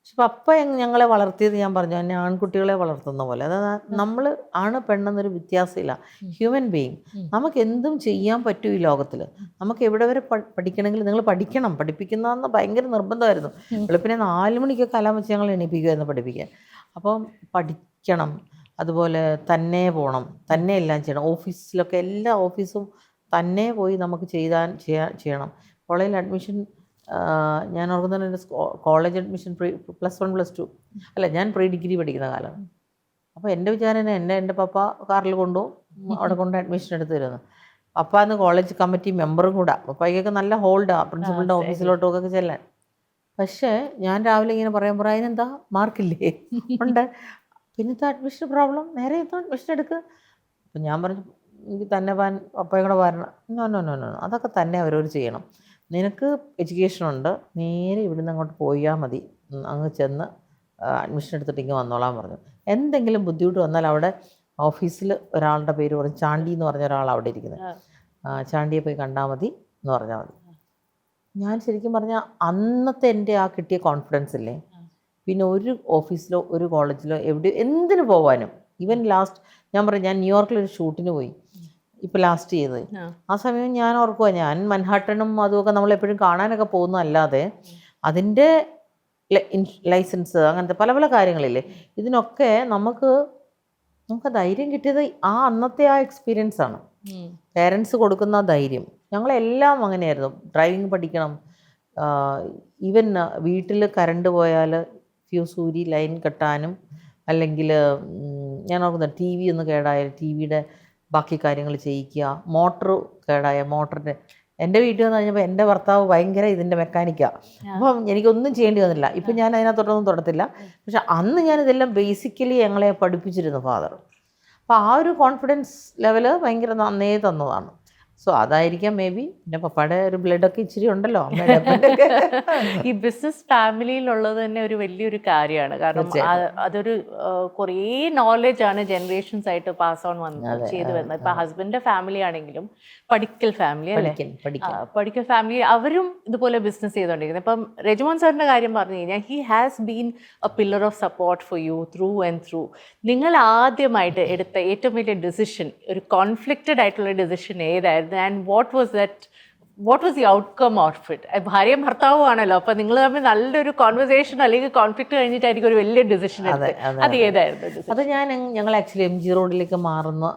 പക്ഷെ പപ്പ ഞങ്ങളെ വളർത്തിയത് ഞാൻ പറഞ്ഞു എന്നെ ആൺകുട്ടികളെ വളർത്തുന്ന പോലെ. അതായത് നമ്മൾ ആണ് പെണ്ണെന്നൊരു വ്യത്യാസമില്ല. ഹ്യൂമൻ ബീയിങ്, നമുക്ക് എന്തും ചെയ്യാൻ പറ്റും ഈ ലോകത്തിൽ. നമുക്ക് എവിടെ വരെ പഠിക്കണമെങ്കിൽ നിങ്ങൾ പഠിക്കണം, പഠിപ്പിക്കുന്നതെന്ന് ഭയങ്കര നിർബന്ധമായിരുന്നു. വെളുപ്പിനെ 4 മണിക്കൊക്കെ അലാം വെച്ച് ഞങ്ങൾ എണീപ്പിക്കുമായിരുന്നു പഠിപ്പിക്കാൻ. അപ്പം പഠിക്കണം, അതുപോലെ തന്നെ പോകണം, തന്നെ എല്ലാം ചെയ്യണം. ഓഫീസിലൊക്കെ എല്ലാ ഓഫീസും തന്നെ പോയി നമുക്ക് ചെയ്യണം. കോളേജിൽ അഡ്മിഷൻ ഞാൻ ഓർക്കുന്നത് എൻ്റെ കോളേജ് അഡ്മിഷൻ +1 +2 അല്ല, ഞാൻ പ്രീ ഡിഗ്രി പഠിക്കുന്ന കാലമാണ്. അപ്പോൾ എൻ്റെ വിചാരം എൻ്റെ പപ്പ കാറിൽ കൊണ്ടുപോകും, അവിടെ കൊണ്ട് അഡ്മിഷൻ എടുത്ത് തരുന്നു. പപ്പ അന്ന് കോളേജ് കമ്മിറ്റി മെമ്പറും കൂടെ. പപ്പയ്ക്കൊക്കെ നല്ല ഹോൾഡാണ് പ്രിൻസിപ്പളിൻ്റെ ഓഫീസിലോട്ടൊക്കെ ചെല്ലാൻ. പക്ഷേ ഞാൻ രാവിലെ ഇങ്ങനെ പറയുമ്പോൾ അതിനെന്താ മാർക്കില്ലേ ഉണ്ട്, പിന്നത്തെ അഡ്മിഷൻ പ്രോബ്ലം, നേരെ അഡ്മിഷൻ എടുക്കുക. അപ്പം ഞാൻ പറഞ്ഞു എനിക്ക് തന്നെ പപ്പയും കൂടെ വരണം. നോ, അതൊക്കെ തന്നെ അവരോട് ചെയ്യണം. നിനക്ക് എഡ്യൂക്കേഷനുണ്ട്, നേരെ ഇവിടുന്ന് അങ്ങോട്ട് പോയാൽ മതി, അങ്ങ് ചെന്ന് അഡ്മിഷൻ എടുത്തിട്ട് ഇങ്ങ് വന്നോളാൻ പറഞ്ഞു. എന്തെങ്കിലും ബുദ്ധിമുട്ട് വന്നാൽ അവിടെ ഓഫീസിൽ ഒരാളുടെ പേര് പറഞ്ഞു, ചാണ്ടി എന്ന് പറഞ്ഞ ഒരാൾ അവിടെ ഇരിക്കുന്നത്, ചാണ്ടിയെ പോയി കണ്ടാൽ മതി എന്ന് പറഞ്ഞാൽ മതി. ഞാൻ ശരിക്കും പറഞ്ഞാൽ അന്നത്തെ എൻ്റെ ആ കിട്ടിയ കോൺഫിഡൻസ് ഇല്ലേ, പിന്നെ ഒരു ഓഫീസിലോ ഒരു കോളേജിലോ എന്തിനു പോകാനും, ഈവൻ ലാസ്റ്റ് ഞാൻ പറയും, ഞാൻ ന്യൂയോർക്കിലൊരു ഷൂട്ടിന് പോയി ഇപ്പോൾ ലാസ്റ്റ് ചെയ്തത്. ആ സമയം ഞാൻ ഓർക്കുക, ഞാൻ മൻഹാട്ടനും അതുമൊക്കെ നമ്മളെപ്പോഴും കാണാനൊക്കെ പോകുന്നതല്ലാതെ അതിൻ്റെ ലൈസൻസ് അങ്ങനത്തെ പല പല കാര്യങ്ങളില്ലേ, ഇതിനൊക്കെ നമുക്ക് ധൈര്യം കിട്ടിയത് ആ അന്നത്തെ ആ എക്സ്പീരിയൻസ് ആണ്. പേരൻസ് കൊടുക്കുന്ന ധൈര്യം. ഞങ്ങളെല്ലാം അങ്ങനെയായിരുന്നു. ഡ്രൈവിംഗ് പഠിക്കണം, ഈവൻ വീട്ടിൽ കറണ്ട് പോയാൽ ഫ്യൂസ് ഊരി ലൈൻ കെട്ടാനും, അല്ലെങ്കിൽ ഞാൻ ഓർക്കുന്നത് ടി വി ഒന്ന് കേടായാൽ ടി വിയുടെ ബാക്കി കാര്യങ്ങൾ ചെയ്യിക്കുക, മോട്ടർ കേടായ മോട്ടറിൻ്റെ. എൻ്റെ വീട്ടിൽ വന്നു കഴിഞ്ഞപ്പോൾ എൻ്റെ ഭർത്താവ് ഭയങ്കര ഇതിൻ്റെ മെക്കാനിക്കാണ്. അപ്പം എനിക്കൊന്നും ചെയ്യേണ്ടി വന്നില്ല. ഇപ്പം ഞാൻ അതിനകത്തോട്ടൊന്നും തൊടത്തില്ല. പക്ഷെ അന്ന് ഞാനിതെല്ലാം ബേസിക്കലി ഞങ്ങളെ പഠിപ്പിച്ചിരുന്നു ഫാദർ. അപ്പോൾ ആ ഒരു കോൺഫിഡൻസ് ലെവല് ഭയങ്കര നന്നേ തന്നതാണ്. സോ അതായിരിക്കാം മേ ബി. പിന്നെ പപ്പയുടെ ഒരു ബ്ലഡൊക്കെ ഇച്ചിരി ഉണ്ടല്ലോ അമ്മയുടെ. ഈ ബിസിനസ് ഫാമിലിയിലുള്ളത് തന്നെ ഒരു വലിയൊരു കാര്യമാണ്. കാരണം അതൊരു കുറേ നോളജാണ് ജനറേഷൻസ് ആയിട്ട് പാസ് ഓൺ ചെയ്തു വരുന്നത്. ഇപ്പം ഹസ്ബൻഡിൻ്റെ ഫാമിലി ആണെങ്കിലും പഠിക്കൽ ഫാമിലി അല്ലേ, പഠിക്കൽ ഫാമിലി അവരും ഇതുപോലെ ബിസിനസ് ചെയ്തുകൊണ്ടിരിക്കുന്നത്. ഇപ്പം റെജിമോൻ സാറിൻ്റെ കാര്യം പറഞ്ഞു കഴിഞ്ഞാൽ he has been A pillar of support for you through and through. നിങ്ങൾ ആദ്യമായിട്ട് എടുത്ത ഏറ്റവും വലിയ ഡിസിഷൻ, ഒരു കോൺഫ്ലിക്റ്റഡ് ആയിട്ടുള്ള ഡിസിഷൻ ഏതായിരുന്നു? And what was the outcome of it? ഭാര്യയും ഭർത്താവും ആണല്ലോ, അപ്പൊ നിങ്ങൾ തമ്മിൽ നല്ലൊരു കോൺവെർസേഷൻ അല്ലെങ്കിൽ കോൺഫ്ലിക്റ്റ് കഴിഞ്ഞിട്ടായിരിക്കും ഒരു വലിയ ഡിസിഷൻ. അത് ഏതായിരുന്നു? അത് ഞങ്ങൾ ആക്ച്വലി MG റോഡിലേക്ക് മാറുന്ന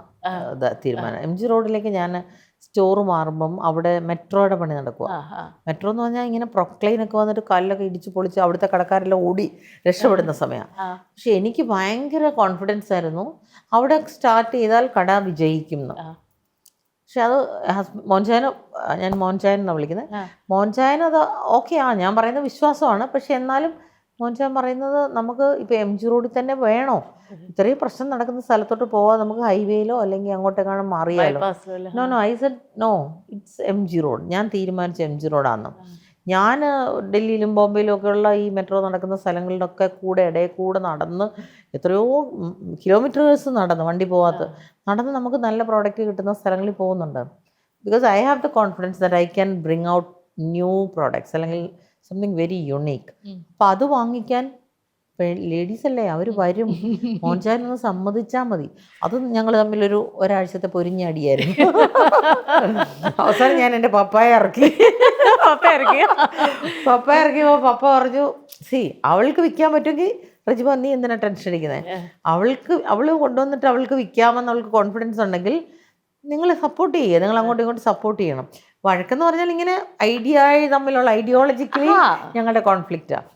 തീരുമാനം. MG റോഡിലേക്ക് ഞാൻ സ്റ്റോർ മാറുമ്പം അവിടെ മെട്രോയുടെ പണി നടക്കുക. മെട്രോ എന്ന് പറഞ്ഞാൽ ഇങ്ങനെ പ്രൊക്ലൈനൊക്കെ വന്നിട്ട് കല്ലൊക്കെ ഇടിച്ച് പൊളിച്ച് അവിടുത്തെ കടക്കാരെല്ലാം ഓടി രക്ഷപ്പെടുന്ന സമയമാണ്. പക്ഷെ എനിക്ക് ഭയങ്കര കോൺഫിഡൻസ് ആയിരുന്നു, അവിടെ സ്റ്റാർട്ട് ചെയ്താൽ കട വിജയിക്കും. പക്ഷെ അത് മോൻചായന, ഞാൻ മോൻചായൻ എന്നാണ് വിളിക്കുന്നത്. മോൻചായൻ അത് ഓക്കെയാണ്, ഞാൻ പറയുന്നത് വിശ്വാസമാണ്. പക്ഷെ എന്നാലും മോൻചായൻ പറയുന്നത് നമുക്ക് ഇപ്പോൾ MG റോഡിൽ തന്നെ വേണോ, ഇത്രയും പ്രശ്നം നടക്കുന്ന സ്ഥലത്തോട്ട് പോവാൻ നമുക്ക് ഹൈവേയിലോ അല്ലെങ്കിൽ അങ്ങോട്ടേക്കാണ് മാറിയാലോ. No I said no, it's MG road. ഞാൻ തീരുമാനിച്ച MG റോഡാണ്. ഞാൻ ഡൽഹിയിലും ബോംബെയിലും ഒക്കെ ഉള്ള ഈ മെട്രോ നടക്കുന്ന സ്ഥലങ്ങളിലൊക്കെ ഇടയിൽ കൂടെ നടന്ന് എത്രയോ കിലോമീറ്റേഴ്സ് നടന്ന് വണ്ടി പോകാത്ത നടന്ന് നമുക്ക് നല്ല പ്രോഡക്റ്റ് കിട്ടുന്ന സ്ഥലങ്ങളിൽ പോകുന്നുണ്ട്. Because I have the confidence that I can bring out new products അല്ലെങ്കിൽ സംതിങ് വെരി യുണീക്ക്. അപ്പോൾ അത് വാങ്ങിക്കാൻ ലേഡീസ് അല്ലേ, അവർ വരും. മോൻചാനൊന്ന് സമ്മതിച്ചാൽ മതി. അത് ഞങ്ങൾ തമ്മിലൊരു ഒരാഴ്ചത്തെ പൊരിഞ്ഞടിയായിരുന്നു. അവസാനം ഞാൻ എൻ്റെ പപ്പായ ഇറക്കി. പപ്പായ ഇറക്കിയപ്പോൾ പപ്പ പറഞ്ഞു, അവൾക്ക് വിൽക്കാൻ പറ്റുമെങ്കിൽ റജിമോൻ നീ എന്തിനാ ടെൻഷൻ അടിക്കുന്നത്, അവൾ കൊണ്ടുവന്നിട്ട് അവൾക്ക് വിൽക്കാമെന്ന് അവൾക്ക് കോൺഫിഡൻസ് ഉണ്ടെങ്കിൽ നിങ്ങൾ സപ്പോർട്ട് ചെയ്യുക, നിങ്ങൾ അങ്ങോട്ടും ഇങ്ങോട്ടും സപ്പോർട്ട് ചെയ്യണം. വഴക്കെന്ന് പറഞ്ഞാൽ ഇങ്ങനെ തമ്മിലുള്ള ഐഡിയോളജിക്കലി ഞങ്ങളുടെ കോൺഫ്ലിക്റ്റാണ്.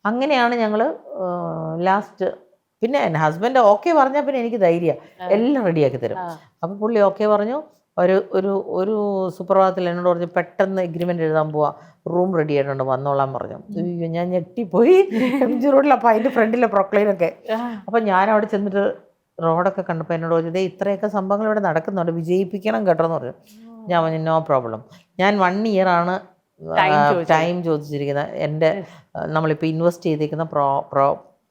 അങ്ങനെയാണ് ഞങ്ങൾ ലാസ്റ്റ്. പിന്നെ എൻ്റെ ഹസ്ബൻഡ് ഓക്കെ പറഞ്ഞാൽ പിന്നെ എനിക്ക് ധൈര്യമാണ്, എല്ലാം റെഡിയാക്കി തരും. അപ്പോൾ പുള്ളി ഓക്കെ പറഞ്ഞു. ഒരു സുപ്രഭാതത്തിൽ എന്നോട് പറഞ്ഞു പെട്ടെന്ന് എഗ്രിമെൻ്റ് എഴുതാൻ പോവാ, റൂം റെഡി ആയിട്ടുണ്ട് വന്നോളാൻ പറഞ്ഞു. അയ്യോ ഞാൻ ഞെട്ടിപ്പോയി. MG റോഡിൽ അപ്പോൾ അതിൻ്റെ ഫ്രണ്ടിലെ പ്രൊക്ലൈനൊക്കെ. അപ്പം ഞാൻ അവിടെ ചെന്നിട്ട് റോഡൊക്കെ കണ്ടപ്പോൾ എന്നോട് പറഞ്ഞു ഇത്രയൊക്കെ സംഭവങ്ങൾ ഇവിടെ നടക്കുന്നുണ്ട്, വിജയിപ്പിക്കണം കേട്ടോ എന്ന് പറഞ്ഞു. ഞാൻ പറഞ്ഞു നോ പ്രോബ്ലം. ഞാൻ 1 ഇയറാണ് ടൈം ചോദിച്ചിരിക്കുന്നത്. എൻ്റെ നമ്മളിപ്പോൾ ഇൻവെസ്റ്റ് ചെയ്തിരിക്കുന്ന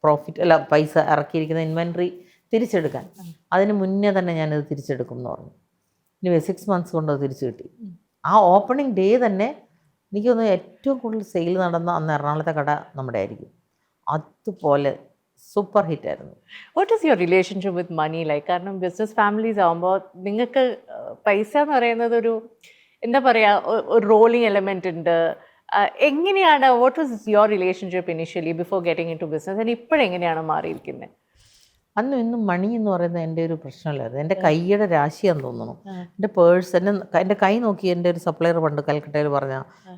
പ്രോഫിറ്റ് അല്ല പൈസ ഇറക്കിയിരിക്കുന്ന ഇൻവെൻട്രി തിരിച്ചെടുക്കാൻ. അതിന് മുന്നേ തന്നെ ഞാനത് തിരിച്ചെടുക്കും എന്ന് പറഞ്ഞു. ഇനി 6 months കൊണ്ട് അത് തിരിച്ചു കിട്ടി. ആ ഓപ്പണിംഗ് ഡേ തന്നെ എനിക്ക് തോന്നുന്നു ഏറ്റവും കൂടുതൽ സെയിൽ നടന്ന അന്ന് എറണാകുളത്തെ കട നമ്മുടെ ആയിരിക്കും. അതുപോലെ സൂപ്പർ ഹിറ്റായിരുന്നു. What is your relationship with money like? കാരണം ബിസിനസ് ഫാമിലീസ് ആകുമ്പോൾ നിങ്ങൾക്ക് പൈസ എന്ന് പറയുന്നത് ഒരു എന്താ പറയുക, ഒരു റോളിങ് എലമെൻ്റ് ഉണ്ട്. എങ്ങനെയാണ്, what was your relationship initially before getting into business and ഇപ്പോഴെങ്ങനെയാണ് മാറിയിരിക്കുന്നത്? അന്നും ഇന്നും മണി എന്ന് പറയുന്നത് എൻ്റെ ഒരു പ്രശ്നമല്ലായിരുന്നു. എൻ്റെ കൈയുടെ രാശിയാന്ന് തോന്നുന്നു. എൻ്റെ പേഴ്സ് എൻ്റെ കൈ നോക്കി എൻ്റെ ഒരു സപ്ലയർ പണ്ട് കൽക്കട്ടയിൽ പറഞ്ഞ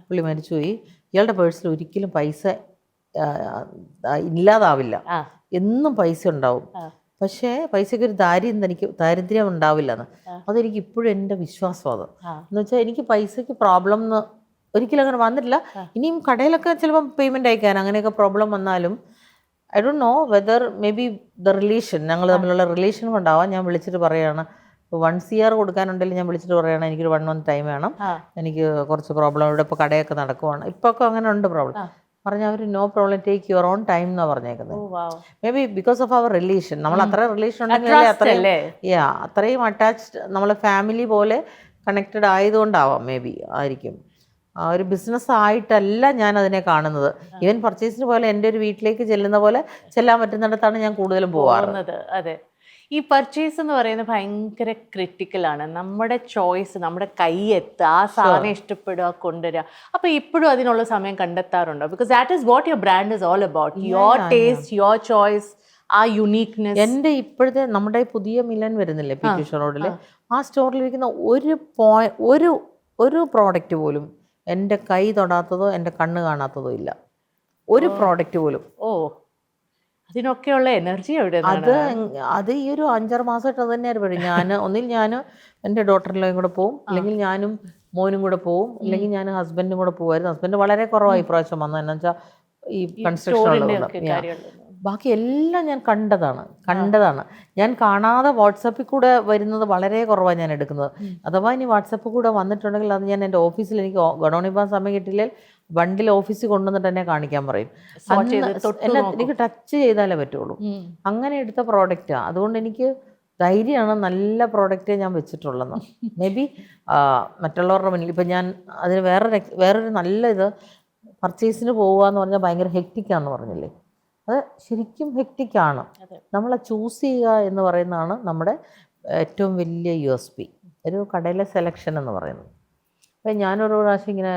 പുള്ളി മരിച്ചുപോയി, ഇയാളുടെ പേഴ്സിൽ ഒരിക്കലും പൈസ ഇല്ലാതാവില്ല, എന്നും പൈസ ഉണ്ടാവും, പക്ഷേ പൈസയ്ക്ക് ഒരു ദാരിദ്ര്യം ഉണ്ടാവില്ലെന്ന്. അതെനിക്ക് ഇപ്പോഴും എൻ്റെ വിശ്വാസം. അത് എന്ന് വെച്ചാൽ എനിക്ക് പൈസയ്ക്ക് പ്രോബ്ലം എന്ന് ഒരിക്കലും അങ്ങനെ വന്നിട്ടില്ല. ഇനിയും കടയിലൊക്കെ ചിലപ്പം പേയ്മെൻറ്റ് അയക്കാൻ അങ്ങനെയൊക്കെ പ്രോബ്ലം വന്നാലും I don't know whether may be the relation, ഞങ്ങൾ തമ്മിലുള്ള റിലേഷൻ കൊണ്ടാവാം. ഞാൻ വിളിച്ചിട്ട് പറയുകയാണ്, 1 year കൊടുക്കാനുണ്ടെങ്കിൽ ഞാൻ വിളിച്ചിട്ട് പറയുകയാണ് എനിക്കൊരു 1 month ടൈം വേണം, എനിക്ക് കുറച്ച് പ്രോബ്ലം, ഇവിടെ ഇപ്പോൾ കടയൊക്കെ നടക്കുവാണ്, ഇപ്പോൾ ഒക്കെ അങ്ങനെ ഉണ്ട് പ്രോബ്ലം. പറഞ്ഞാൽ അവർ no problem, take your own time എന്നാണ് പറഞ്ഞേക്കുന്നത്. Maybe because of our relation, നമ്മൾ അത്ര റിലേഷൻ ഉണ്ടെങ്കിൽ അത്രയും അറ്റാച്ച്ഡ്, നമ്മളെ ഫാമിലി പോലെ കണക്റ്റഡ് ആയതുകൊണ്ടാവാം, മേ ബി ആയിരിക്കും. ഒരു ബിസിനസ് ആയിട്ടല്ല ഞാൻ അതിനെ കാണുന്നത്. ഈവൻ പർച്ചേസിന് പോലെ എൻ്റെ ഒരു വീട്ടിലേക്ക് ചെല്ലുന്ന പോലെ ചെല്ലാൻ പറ്റുന്നിടത്താണ് ഞാൻ കൂടുതലും പോകാറുള്ളത്. അതെ, ഈ പർച്ചേസ് എന്ന് പറയുന്നത് ഭയങ്കര ക്രിട്ടിക്കലാണ്. നമ്മുടെ ചോയ്സ്, നമ്മുടെ കൈ എത്തുക, ആ സാധനം ഇഷ്ടപ്പെടുക, കൊണ്ടുവരിക. അപ്പോൾ ഇപ്പോഴും അതിനുള്ള സമയം കണ്ടെത്താറുണ്ടോ? Because that is what your brand is all about, your taste, your choice, ആ യുണീക്നെസ്. എൻ്റെ ഇപ്പോഴത്തെ നമ്മുടെ പുതിയ മിലൻ വരുന്നില്ലേ പീറ്റൂഷ റോഡിൽ, ആ സ്റ്റോറിൽ വിൽക്കുന്ന ഒരു പ്രോഡക്റ്റ് പോലും എൻ്റെ കൈ തൊടാത്തതോ എൻ്റെ കണ്ണ് കാണാത്തതോ ഇല്ല, ഒരു പ്രോഡക്റ്റ് പോലും. അതിനൊക്കെയുള്ള എനർജി എവിടെ? അത് ഈ ഒരു 5-6 മാസമായിട്ട് അത് തന്നെയായിരുന്നു പരിപാടി. ഒന്നിൽ ഞാൻ എൻ്റെ ഡോട്ടറിലെയും കൂടെ പോവും, അല്ലെങ്കിൽ ഞാനും മോനും കൂടെ പോവും, അല്ലെങ്കിൽ ഞാൻ ഹസ്ബൻഡും കൂടെ പോകുമായിരുന്നു. ഹസ്ബൻഡ് വളരെ കുറവായി പ്രാവശ്യം വന്നത്, എന്നാ വെച്ചാൽ ഈ കൺസ്ട്രക്ഷൻ. ബാക്കി എല്ലാം ഞാൻ കണ്ടതാണ്. ഞാൻ കാണാതെ വാട്സപ്പിൽ കൂടെ വരുന്നത് വളരെ കുറവാണ് ഞാൻ എടുക്കുന്നത്. അഥവാ ഇനി വാട്സപ്പിൽ കൂടെ വന്നിട്ടുണ്ടെങ്കിൽ അത് ഞാൻ എൻ്റെ ഓഫീസിൽ, എനിക്ക് ഗഡോണിൽ പോകാൻ സമയം കിട്ടിയില്ലെങ്കിൽ ബണ്ടിൽ ഓഫീസിൽ കൊണ്ടുവന്നിട്ട് എന്നെ കാണിക്കാൻ പറയും. എനിക്ക് ടച്ച് ചെയ്താലേ പറ്റുള്ളൂ. അങ്ങനെ എടുത്ത പ്രോഡക്റ്റാണ്. അതുകൊണ്ട് എനിക്ക് ധൈര്യമാണ് നല്ല പ്രോഡക്റ്റേ ഞാൻ വെച്ചിട്ടുള്ളതെന്ന്. മേ ബി മറ്റുള്ളവരുടെ മുന്നിൽ ഇപ്പം ഞാൻ അതിന് വേറൊരു നല്ല ഇത്, പർച്ചേസിന് പോകുക എന്ന് പറഞ്ഞാൽ ഭയങ്കര ഹെക്റ്റിക്കാന്ന് പറഞ്ഞില്ലേ, അത് ശരിക്കും ഹെക്റ്റിക്കാണ്. നമ്മളെ ചൂസ് ചെയ്യുക എന്ന് പറയുന്നതാണ് നമ്മുടെ ഏറ്റവും വലിയ USP, ഒരു കടയിലെ സെലക്ഷൻ എന്ന് പറയുന്നത്. അപ്പം ഞാനൊരു പ്രാവശ്യം ഇങ്ങനെ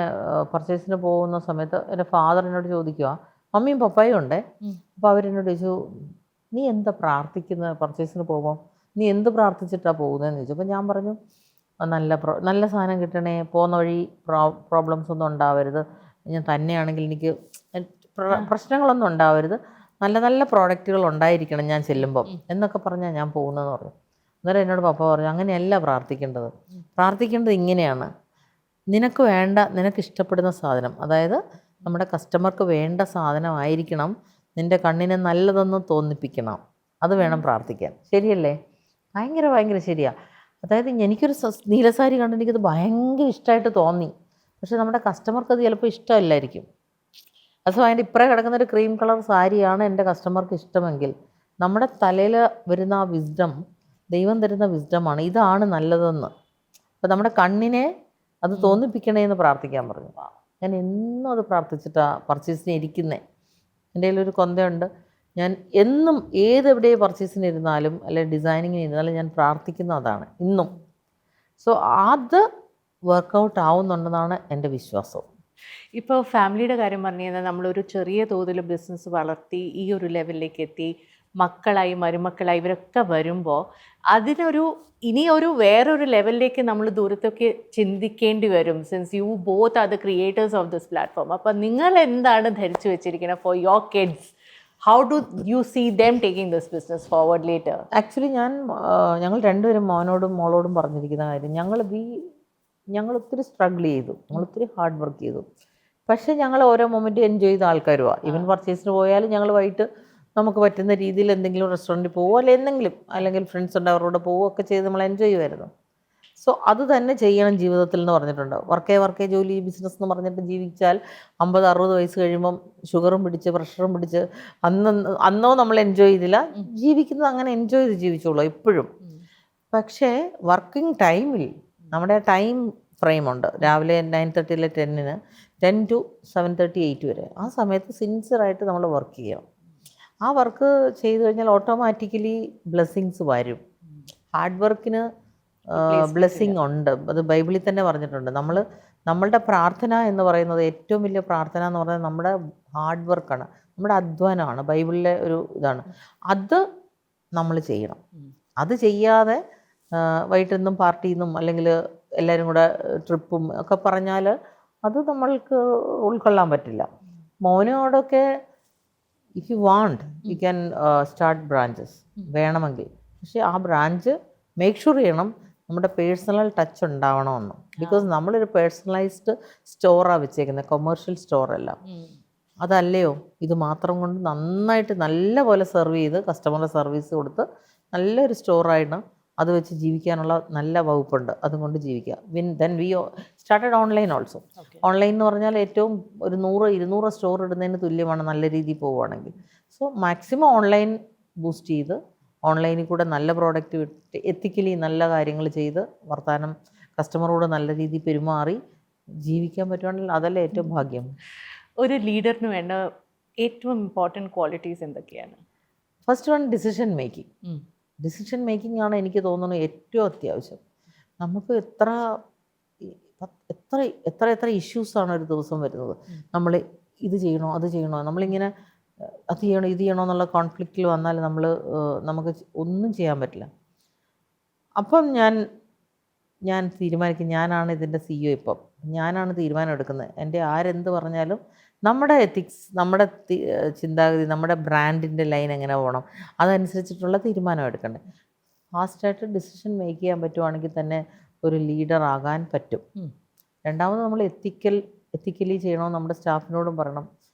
പർച്ചേസിന് പോകുന്ന സമയത്ത് എൻ്റെ ഫാദർ എന്നോട് ചോദിക്കുക, മമ്മിയും പപ്പായും ഉണ്ടേ. അപ്പോൾ അവരെന്നോട് ചോദിച്ചു, നീ എന്താ പ്രാർത്ഥിക്കുന്നത് പർച്ചേസിന് പോകുമ്പോൾ, നീ എന്ത് പ്രാർത്ഥിച്ചിട്ടാണ് പോകുന്നതെന്ന് ചോദിച്ചു. അപ്പോൾ ഞാൻ പറഞ്ഞു, നല്ല സാധനം കിട്ടണേ, പോകുന്ന വഴി പ്രോബ്ലംസ് ഒന്നും ഉണ്ടാവരുത്, ഞാൻ തന്നെയാണെങ്കിൽ എനിക്ക് പ്രശ്നങ്ങളൊന്നും ഉണ്ടാവരുത്, നല്ല പ്രോഡക്റ്റുകൾ ഉണ്ടായിരിക്കണം ഞാൻ ചെല്ലുമ്പം എന്നൊക്കെ പറഞ്ഞാൽ ഞാൻ പോകുന്നതെന്ന് പറഞ്ഞു. അന്നേരം എന്നോട് പപ്പ പറഞ്ഞു, അങ്ങനെയല്ല പ്രാർത്ഥിക്കേണ്ടത് ഇങ്ങനെയാണ്, നിനക്ക് ഇഷ്ടപ്പെടുന്ന സാധനം, അതായത് നമ്മുടെ കസ്റ്റമർക്ക് വേണ്ട സാധനമായിരിക്കണം, നിൻ്റെ കണ്ണിനെ നല്ലതെന്ന് തോന്നിപ്പിക്കണം, അത് വേണം പ്രാർത്ഥിക്കാൻ. ശരിയല്ലേ? ഭയങ്കര ശരിയാണ്. അതായത് എനിക്കൊരു നീലസാരി കണ്ട് എനിക്കത് ഭയങ്കര ഇഷ്ടമായിട്ട് തോന്നി. പക്ഷെ നമ്മുടെ കസ്റ്റമർക്ക് അത് ചിലപ്പോൾ ഇഷ്ടമല്ലായിരിക്കും. അത് അതിൻ്റെ ഇപ്പറേ കിടക്കുന്ന ഒരു ക്രീം കളർ സാരിയാണ് എൻ്റെ കസ്റ്റമർക്ക് ഇഷ്ടമെങ്കിൽ നമ്മുടെ തലയിൽ വരുന്ന ആ വിസ്ഡം, ദൈവം തരുന്ന വിസ്ഡമാണ് ഇതാണ് നല്ലതെന്ന്. അപ്പോൾ നമ്മുടെ കണ്ണിനെ അത് തോന്നിപ്പിക്കണേ എന്ന് പ്രാർത്ഥിക്കാൻ പറഞ്ഞു. ഞാൻ എന്നും അത് പ്രാർത്ഥിച്ചിട്ടാണ് പർച്ചേസിന് ഇരിക്കുന്നത്. എൻ്റെ കയ്യിലൊരു കൊന്തയുണ്ട്. ഞാൻ എന്നും എവിടെ പർച്ചേസിന് ഇരുന്നാലും അല്ലെങ്കിൽ ഡിസൈനിങ്ങിന് ഇരുന്നാലും ഞാൻ പ്രാർത്ഥിക്കുന്ന അതാണ് ഇന്നും. സോ അത് വർക്കൗട്ട് ആവുന്നുണ്ടെന്നാണ് എൻ്റെ വിശ്വാസം. ഇപ്പോൾ ഫാമിലിയുടെ കാര്യം പറഞ്ഞു കഴിഞ്ഞാൽ നമ്മളൊരു ചെറിയ തോതിൽ ബിസിനസ് വളർത്തി ഈ ഒരു ലെവലിലേക്ക് എത്തി, മക്കളായി മരുമക്കളായി ഇവരൊക്കെ വരുമ്പോൾ ഇനിയൊരു വേറൊരു ലെവലിലേക്ക് നമ്മൾ ദൂരത്തൊക്കെ ചിന്തിക്കേണ്ടി വരും. Since you both are the creators of this platform. അപ്പം നിങ്ങൾ എന്താണ് ധരിച്ചു വെച്ചിരിക്കുന്നത് for your kids? How do you see them taking this business forward later? Actually ഞങ്ങൾ രണ്ടുപേരും മോനോടും മോളോടും പറഞ്ഞിരിക്കുന്ന കാര്യം, ഞങ്ങൾ ഒത്തിരി സ്ട്രഗിൾ ചെയ്തു, ഞങ്ങൾ ഒത്തിരി ഹാർഡ് വർക്ക് ചെയ്തു. പക്ഷേ ഞങ്ങൾ ഓരോ മൊമെൻറ്റും എൻജോയ് ചെയ്ത ആൾക്കാരുമാണ്. ഈവൻ പർച്ചേസിന് പോയാലും ഞങ്ങൾ വൈകിട്ട് നമുക്ക് പറ്റുന്ന രീതിയിൽ എന്തെങ്കിലും റെസ്റ്റോറൻറ്റിൽ പോവുക അല്ലെങ്കിൽ ഫ്രണ്ട്സ് ഉണ്ട് അവരോട് പോവുകയൊക്കെ ചെയ്ത് നമ്മൾ എൻജോയ് ചെയ്യുമായിരുന്നു. സോ അത് തന്നെ ചെയ്യണം ജീവിതത്തിൽ എന്ന് പറഞ്ഞിട്ടുണ്ട്. വർക്കേ ജോലി ബിസിനസ് എന്ന് പറഞ്ഞിട്ട് ജീവിച്ചാൽ 50-60 വയസ്സ് കഴിയുമ്പം ഷുഗറും പിടിച്ച് പ്രഷറും പിടിച്ച് അന്നോ നമ്മൾ എൻജോയ് ചെയ്തില്ല. ജീവിക്കുന്നത് അങ്ങനെ എൻജോയ് ചെയ്ത് ജീവിച്ചോളൂ എപ്പോഴും. പക്ഷേ വർക്കിംഗ് ടൈമിൽ നമ്മുടെ ടൈം ഫ്രെയിമുണ്ട്. രാവിലെ 9:30 10 to 7:30 8 വരെ. ആ സമയത്ത് സിൻസിയറായിട്ട് നമ്മൾ വർക്ക് ചെയ്യണം. ആ വർക്ക് ചെയ്തു കഴിഞ്ഞാൽ ഓട്ടോമാറ്റിക്കലി ബ്ലെസ്സിങ്സ് വരും. ഹാർഡ് വർക്കിന് ബ്ലെസ്സിങ് ഉണ്ട്. അത് ബൈബിളിൽ തന്നെ പറഞ്ഞിട്ടുണ്ട്. നമ്മളുടെ പ്രാർത്ഥന എന്ന് പറയുന്നത്, ഏറ്റവും വലിയ പ്രാർത്ഥന എന്ന് പറയുന്നത് നമ്മുടെ ഹാർഡ് വർക്കാണ്, നമ്മുടെ അധ്വാനമാണ്. ബൈബിളിലെ ഒരു ഇതാണ്. അത് നമ്മൾ ചെയ്യണം. അത് ചെയ്യാതെ വൈകിട്ടൊന്നും പാർട്ടിന്നും അല്ലെങ്കിൽ എല്ലാവരും കൂടെ ട്രിപ്പും ഒക്കെ പറഞ്ഞാൽ അത് നമ്മൾക്ക് ഉൾക്കൊള്ളാൻ പറ്റില്ല. മോനോടൊക്കെ if you want you can start branches വേണമെങ്കിൽ. പക്ഷേ ആ ബ്രാഞ്ച് മേക്ക് ഷുവർ ചെയ്യണം നമ്മുടെ പേഴ്സണൽ ടച്ച് ഉണ്ടാവണമെന്ന്. ബിക്കോസ് നമ്മളൊരു പേഴ്സണലൈസ്ഡ് സ്റ്റോറാണ് വെച്ചേക്കുന്നത്, കൊമേഴ്ഷ്യൽ സ്റ്റോറല്ല. അതല്ലയോ, ഇത് മാത്രം കൊണ്ട് നന്നായിട്ട് നല്ല പോലെ സെർവ് ചെയ്ത് കസ്റ്റമറിന് സർവീസ് കൊടുത്ത് നല്ലൊരു സ്റ്റോറായിട്ട് അത് വെച്ച് ജീവിക്കാനുള്ള നല്ല വകുപ്പുണ്ട്. അതുകൊണ്ട് ജീവിക്കുക. Then we started online also. Online എന്ന് പറഞ്ഞാൽ ഏറ്റവും ഒരു 100-200 സ്റ്റോർ ഇടുന്നതിന് തുല്യമാണ് നല്ല രീതിയിൽ പോവുകയാണെങ്കിൽ. സോ മാക്സിമം ഓൺലൈൻ ബൂസ്റ്റ് ചെയ്ത് ഓൺലൈനിൽ കൂടെ നല്ല പ്രോഡക്റ്റ് വിട്ട് എത്തിക്കലി നല്ല കാര്യങ്ങൾ ചെയ്ത് വർത്താനം കസ്റ്റമറോട് നല്ല രീതിയിൽ പെരുമാറി ജീവിക്കാൻ പറ്റുവാണെങ്കിൽ അതല്ലേ ഏറ്റവും ഭാഗ്യം. ഒരു ലീഡറിന് വേണ്ട ഏറ്റവും ഇമ്പോർട്ടൻറ്റ് ക്വാളിറ്റീസ് എന്തൊക്കെയാണ്? ഫസ്റ്റ് വൺ, ഡിസിഷൻ മേക്കിംഗ് ആണ് എനിക്ക് തോന്നുന്നു ഏറ്റവും അത്യാവശ്യം. നമുക്ക് എത്ര ഇഷ്യൂസാണ് ഒരു ദിവസം വരുന്നത്. നമ്മൾ ഇത് ചെയ്യണോ അത് ചെയ്യണോ, നമ്മളിങ്ങനെ അത് ചെയ്യണോ ഇത് ചെയ്യണോ എന്നുള്ള കോൺഫ്ലിക്റ്റിൽ വന്നാൽ നമുക്ക് ഒന്നും ചെയ്യാൻ പറ്റില്ല. അപ്പം ഞാൻ തീരുമാനിക്കും, ഞാനാണ് ഇതിൻ്റെ CEO. ഇപ്പം ഞാനാണ് തീരുമാനം എടുക്കുന്നത്. എൻ്റെ ആരെന്ത് പറഞ്ഞാലും നമ്മുടെ എത്തിക്സ്, നമ്മുടെ ചിന്താഗതി, നമ്മുടെ ബ്രാൻഡിൻ്റെ ലൈൻ എങ്ങനെ പോകണം അതനുസരിച്ചിട്ടുള്ള തീരുമാനം എടുക്കണ്ടേ. ഫാസ്റ്റായിട്ട് ഡിസിഷൻ മേക്ക് ചെയ്യാൻ പറ്റുവാണെങ്കിൽ തന്നെ ഒരു ലീഡർ ആകാൻ പറ്റും. രണ്ടാമത് നമ്മൾ എത്തിക്കലി ചെയ്യണമെന്ന് നമ്മുടെ സ്റ്റാഫിനോടും പറയണം.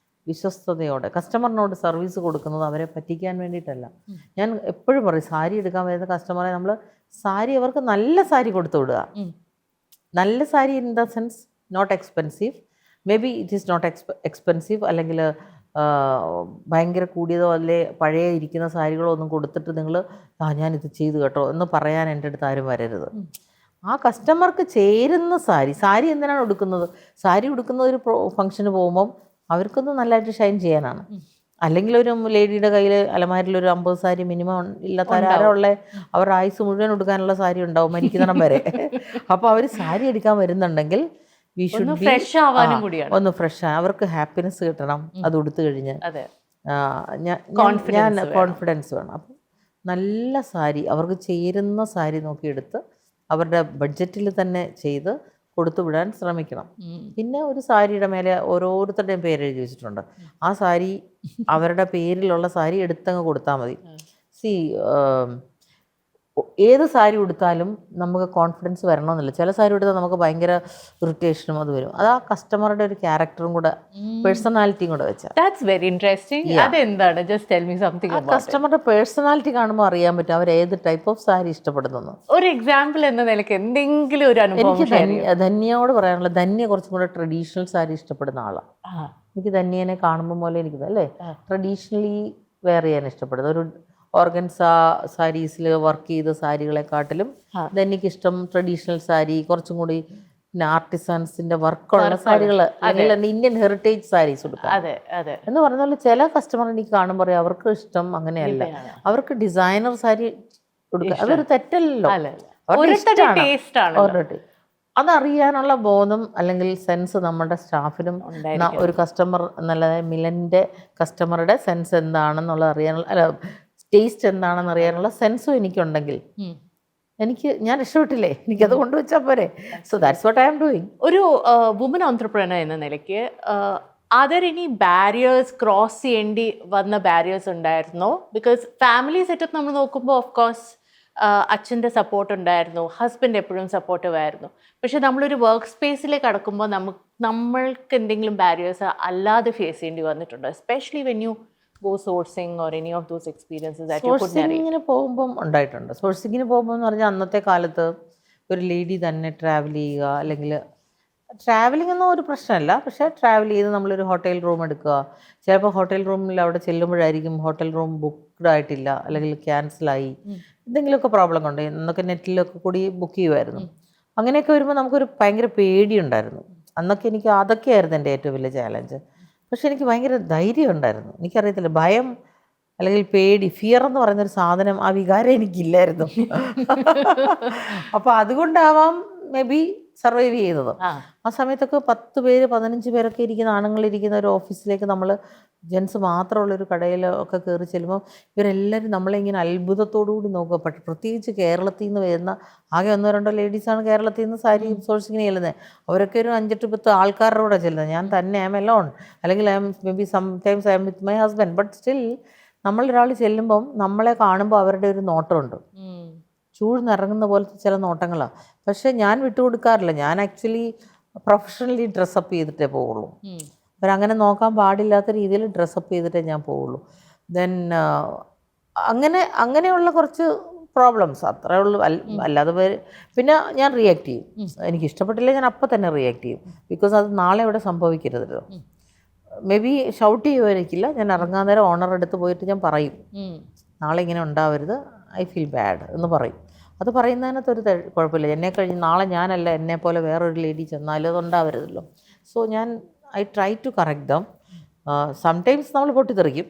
വിശ്വസ്തയോടെ കസ്റ്റമറിനോട് സർവീസ് കൊടുക്കുന്നത് അവരെ പറ്റിക്കാൻ വേണ്ടിയിട്ടല്ല. ഞാൻ എപ്പോഴും പറയും, സാരി എടുക്കാൻ വരുന്ന കസ്റ്റമറെ നമ്മൾ അവർക്ക് നല്ല സാരി കൊടുത്തു വിടുക. നല്ല sari in the sense not expensive, maybe it is not expensive, അല്ലെങ്കിൽ ഭയങ്കര കൂടിയതോ അല്ലെ പഴയ ഇരിക്കുന്ന സാരികളോ ഒന്നും കൊടുത്തിട്ട് നിങ്ങൾ ഞാനിത് ചെയ്തു കേട്ടോ എന്ന് പറയാൻ എൻ്റെ അടുത്ത് ആരും വരരുത്. ആ കസ്റ്റമർക്ക് ചേരുന്ന സാരി എന്തിനാണ് ഉടുക്കുന്നത്? സാരി ഉടുക്കുന്നത് ഒരു ഫംഗ്ഷന് പോകുമ്പം അവർക്കൊന്ന് നല്ലതായിട്ട് ഷൈൻ ചെയ്യാനാണ്. അല്ലെങ്കിൽ ഒരു ലേഡിയുടെ കയ്യിൽ അലമാരിലൊരു 50 സാരി മിനിമം ഇല്ലാത്ത ആരാളുള്ള അവർ ആയുസ് മുഴുവൻ ഉടുക്കാനുള്ള സാരി ഉണ്ടാവും മരിക്കുന്നിടം വരെ. അപ്പോൾ അവർ സാരി എടുക്കാൻ വരുന്നുണ്ടെങ്കിൽ വി ഷുഡ് ഒന്ന് ഫ്രഷ് ആവാൻ, അവർക്ക് ഹാപ്പിനെസ് കിട്ടണം അത് ഉടുത്തു കഴിഞ്ഞ്. കോൺഫിഡൻസ് വേണം. അപ്പം നല്ല സാരി, അവർക്ക് ചേരുന്ന സാരി നോക്കിയെടുത്ത് അവരുടെ ബഡ്ജറ്റിൽ തന്നെ ചെയ്ത് കൊടുത്തു വിടാൻ ശ്രമിക്കണം. പിന്നെ ഒരു സാരിയുടെ മേലെ ഓരോരുത്തരുടെയും പേര് എഴുതി വെച്ചിട്ടുണ്ട്. ആ സാരി അവരുടെ പേരിലുള്ള സാരി എടുത്തങ്ങ് കൊടുത്താൽ മതി. ഏത് സാരി ഉടുത്താലും നമുക്ക് കോൺഫിഡൻസ് വരണമെന്നില്ല. ചില സാരി ഉടുത്താൽ നമുക്ക് ഭയങ്കര ഇറിറ്റേഷനും അത് വരും. അത് ആ കസ്റ്റമറുടെ ഒരു ക്യാരക്ടറും കൂടെ പേഴ്സണാലിറ്റിയും കൂടെ വെച്ചാൽ. That's very interesting. അതെന്താണ്? Just tell me something about it. കസ്റ്റമറുടെ പേഴ്സണാലിറ്റി കാണുമ്പോൾ അറിയാൻ പറ്റും അവർ ഏത് ടൈപ്പ് ഓഫ് സാരി ഇഷ്ടപ്പെടുന്നു. ഒരു എക്സാമ്പിൾ എന്ന നിലയ്ക്ക് എന്തെങ്കിലും ഒരു അനുഭവം എനിക്ക് ധന്യയോട് പറയാനുള്ളത്, ധന്യ കുറച്ചും കൂടെ ട്രഡീഷണൽ സാരി ഇഷ്ടപ്പെടുന്ന ആളാണ്. എനിക്ക് ധന്യനെ കാണുമ്പോൾ പോലെ എനിക്ക് അല്ലേ ട്രഡീഷണലി വെയർ ചെയ്യാൻ ഇഷ്ടപ്പെടുന്നത്. ഒരു ഓർഗൻസ സാരീസിൽ വർക്ക് ചെയ്ത സാരികളെക്കാട്ടിലും ധന്യക്ക് ഇഷ്ടം ട്രഡീഷണൽ സാരി, കുറച്ചും കൂടി പിന്നെ ആർട്ടിസൻസിന്റെ വർക്കുള്ള സാരികൾ, അല്ലെങ്കിൽ ഇന്ത്യൻ ഹെറിറ്റേജ് സാരീസ് കൊടുക്കാം എന്ന് പറഞ്ഞ പോലെ ചില കസ്റ്റമർ എനിക്ക് കാണുമ്പോൾ പറയാം അവർക്ക് ഇഷ്ടം അങ്ങനെയല്ല, അവർക്ക് ഡിസൈനർ സാരി കൊടുക്കുക. അതൊരു തെറ്റല്ലല്ലോ, അതറിയാനുള്ള ബോധം അല്ലെങ്കിൽ സെൻസ് നമ്മുടെ സ്റ്റാഫിനും ഒരു കസ്റ്റമർ എന്നുള്ള മിലന്റെ കസ്റ്റമറുടെ സെൻസ് എന്താണെന്നുള്ളത് അറിയാനുള്ള, അല്ല ടേസ്റ്റ് എന്താണെന്ന് അറിയാനുള്ള സെൻസും എനിക്കുണ്ടെങ്കിൽ ഞാൻ രക്ഷപ്പെട്ടില്ലേ, എനിക്കത് കൊണ്ടുവച്ചാൽ പോരെ. So that's what I am doing. ഒരു വുമൻ ഓൺട്രപ്രണർ എന്ന നിലയ്ക്ക് അതർ ഇനി ബാരിയേഴ്സ് ക്രോസ് ചെയ്യേണ്ടി വന്ന ബാരിയേഴ്സ് ഉണ്ടായിരുന്നോ? ബിക്കോസ് ഫാമിലി സെറ്റപ്പ് നമ്മൾ നോക്കുമ്പോൾ ഓഫ് കോഴ്സ് അച്ഛൻ്റെ സപ്പോർട്ട് ഉണ്ടായിരുന്നു, ഹസ്ബൻഡ് എപ്പോഴും സപ്പോർട്ടീവ് ആയിരുന്നു. പക്ഷെ നമ്മളൊരു വർക്ക് സ്പേസിലേക്ക് കടക്കുമ്പോൾ നമ്മൾക്ക് എന്തെങ്കിലും ബാരിയേഴ്സ് അല്ലാതെ ഫേസ് ചെയ്യേണ്ടി വന്നിട്ടുണ്ടോ? Especially when you go sourcing or any of those experiences that you could narrate? സോഴ്സിങ്ങിന് പോകുമ്പം ഉണ്ടായിട്ടുണ്ട്. സോഴ്സിങ്ങിന് പോകുമ്പോൾ എന്ന് പറഞ്ഞാൽ അന്നത്തെ കാലത്ത് ഒരു ലേഡി തന്നെ ട്രാവൽ ചെയ്യുക, അല്ലെങ്കിൽ ട്രാവലിംഗ് ഒന്നും ഒരു പ്രശ്നമല്ല, പക്ഷേ ട്രാവൽ ചെയ്ത് നമ്മളൊരു ഹോട്ടൽ റൂം എടുക്കുക. ചിലപ്പോൾ ഹോട്ടൽ റൂമിൽ അവിടെ ചെല്ലുമ്പോഴായിരിക്കും ഹോട്ടൽ റൂം ബുക്ക്ഡ് ആയിട്ടില്ല, അല്ലെങ്കിൽ ക്യാൻസലായി, എന്തെങ്കിലുമൊക്കെ പ്രോബ്ലം കൊണ്ട് എന്നൊക്കെ നെറ്റിലൊക്കെ കൂടി ബുക്ക് ചെയ്യുമായിരുന്നു. അങ്ങനെയൊക്കെ വരുമ്പോൾ നമുക്കൊരു ഭയങ്കര പേടിയുണ്ടായിരുന്നു. അന്നൊക്കെ എനിക്ക് അതൊക്കെയായിരുന്നു എൻ്റെ ഏറ്റവും വലിയ ചാലഞ്ച്. പക്ഷെ എനിക്ക് ഭയങ്കര ധൈര്യം ഉണ്ടായിരുന്നു. എനിക്കറിയത്തില്ല, ഭയം അല്ലെങ്കിൽ പേടി, ഫിയർ എന്ന് പറയുന്നൊരു സാധനം, ആ വികാരം എനിക്കില്ലായിരുന്നു. അപ്പോൾ അതുകൊണ്ടാവാം മേ ബി സർവൈവ് ചെയ്തത്. ആ സമയത്തൊക്കെ 10 പേര് 15 പേരൊക്കെ ഇരിക്കുന്ന ആണുങ്ങളിരിക്കുന്ന ഒരു ഓഫീസിലേക്ക് നമ്മൾ ജെൻസ് മാത്രമുള്ളൊരു കടയിൽ ഒക്കെ കയറി ചെല്ലുമ്പോൾ ഇവരെല്ലാവരും നമ്മളെ ഇങ്ങനെ അത്ഭുതത്തോടു കൂടി നോക്കുക. പക്ഷേ പ്രത്യേകിച്ച് കേരളത്തിൽ നിന്ന് വരുന്ന ആകെ 1-2 ലേഡീസാണ് കേരളത്തിൽ നിന്ന് സാരി സോഴ്സിങ്ങിന് ചെല്ലുന്നത്. അവരൊക്കെ ഒരു 5-10 ആൾക്കാരുടെ കൂടെ ചെല്ലുന്നത്. ഞാൻ തന്നെ ഐ എം എലോൺ, അല്ലെങ്കിൽ I'm maybe sometimes I'm with my husband, but still നമ്മളൊരാൾ ചെല്ലുമ്പം നമ്മളെ കാണുമ്പോൾ അവരുടെ ഒരു നോട്ടമുണ്ട്, ചൂഴ്ന്നിറങ്ങുന്ന പോലത്തെ ചില നോട്ടങ്ങളാണ്. പക്ഷേ ഞാൻ വിട്ടുകൊടുക്കാറില്ല. ഞാൻ ആക്ച്വലി പ്രൊഫഷണലി ഡ്രസ്സപ്പ് ചെയ്തിട്ടേ പോവുള്ളൂ. അവരങ്ങനെ നോക്കാൻ പാടില്ലാത്ത രീതിയിൽ ഡ്രസ്സപ്പ് ചെയ്തിട്ടേ ഞാൻ പോവുള്ളൂ. ദെൻ അങ്ങനെയുള്ള കുറച്ച് പ്രോബ്ലംസ് അത്രേ ഉള്ളൂ. അല്ലാതെ പിന്നെ ഞാൻ റിയാക്ട് ചെയ്യും. എനിക്ക് ഇഷ്ടപ്പെട്ടില്ല, ഞാൻ അപ്പം തന്നെ റിയാക്ട് ചെയ്യും. ബിക്കോസ് അത് നാളെ ഇവിടെ സംഭവിക്കരുതല്ലോ. മേ ബി ഷൗട്ട് ചെയ്യുമായിരിക്കില്ല, ഞാൻ ഇറങ്ങാൻ നേരം ഓണർ അടുത്ത് പോയിട്ട് ഞാൻ പറയും, നാളെ ഇങ്ങനെ ഉണ്ടാവരുത്, ഐ ഫീൽ ബാഡ് എന്ന് പറയും. അത് പറയുന്നതിനകത്തൊരു കുഴപ്പമില്ല. എന്നെ കഴിഞ്ഞ് നാളെ ഞാനല്ല എന്നെ പോലെ വേറൊരു ലേഡി ചെന്നാലും അത് ഉണ്ടാവരുതല്ലോ. So I try to correct them. Sometimes നമ്മൾ പൊട്ടിത്തെറിക്കും,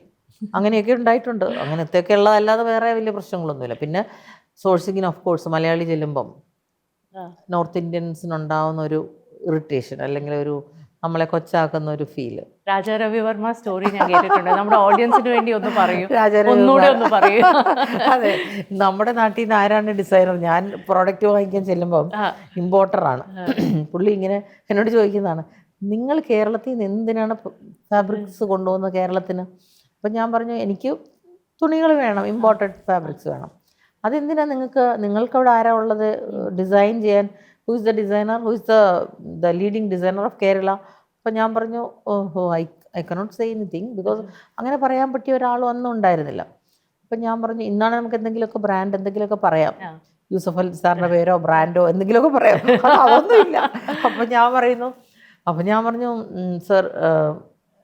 അങ്ങനെയൊക്കെ ഉണ്ടായിട്ടുണ്ട്. അങ്ങനത്തെയൊക്കെ ഉള്ളതല്ലാതെ വേറെ വലിയ പ്രശ്നങ്ങളൊന്നുമില്ല. പിന്നെ സോഴ്സിങ്ങിന് ഓഫ് കോഴ്സ് മലയാളി ചെല്ലുമ്പം നോർത്ത് ഇന്ത്യൻസിനുണ്ടാവുന്ന ഒരു ഇറിറ്റേഷൻ, അല്ലെങ്കിൽ ഒരു നമ്മളെ കൊച്ചാക്കുന്ന ഒരു ഫീല്. രാജാ രവിവർമ്മ സ്റ്റോറി ഞാൻ കേട്ടിട്ടുണ്ട്. നമ്മുടെ ഓഡിയൻസിന് വേണ്ടി ഒന്ന് പറയൂ, ഒന്ന് പറയൂ. അതെ, നമ്മുടെ നാട്ടിൽ നിന്ന് ആരാണ് ഡിസൈനർ? ഞാൻ പ്രോഡക്റ്റ് വാങ്ങിക്കാൻ ചെല്ലുമ്പം ഇമ്പോർട്ടറാണ്. പുള്ളി ഇങ്ങനെ എന്നോട് ചോദിക്കുന്നതാണ്, നിങ്ങൾ കേരളത്തിൽ നിന്ന് എന്തിനാണ് ഫാബ്രിക്സ് കൊണ്ടുപോകുന്നത് കേരളത്തിന്? അപ്പം ഞാൻ പറഞ്ഞു, എനിക്ക് തുണികൾ വേണം, ഇമ്പോർട്ടഡ് ഫാബ്രിക്സ് വേണം. അതെന്തിനാണ് നിങ്ങൾക്കവിടെ ആരാ ഉള്ളത് ഡിസൈൻ ചെയ്യാൻ? Who is the designer, who is the leading designer of Kerala? അപ്പം ഞാൻ പറഞ്ഞു, ഓഹോ I cannot say anything, because അങ്ങനെ പറയാൻ പറ്റിയ ഒരാളും അന്നും ഉണ്ടായിരുന്നില്ല. അപ്പം ഞാൻ പറഞ്ഞു, ഇന്നാണ് നമുക്ക് എന്തെങ്കിലുമൊക്കെ ബ്രാൻഡ് എന്തെങ്കിലുമൊക്കെ പറയാം, യൂസഫ് അലി സാറിൻ്റെ പേരോ ബ്രാൻഡോ എന്തെങ്കിലുമൊക്കെ പറയാം. അതൊന്നുമില്ല. അപ്പം ഞാൻ പറഞ്ഞു, sir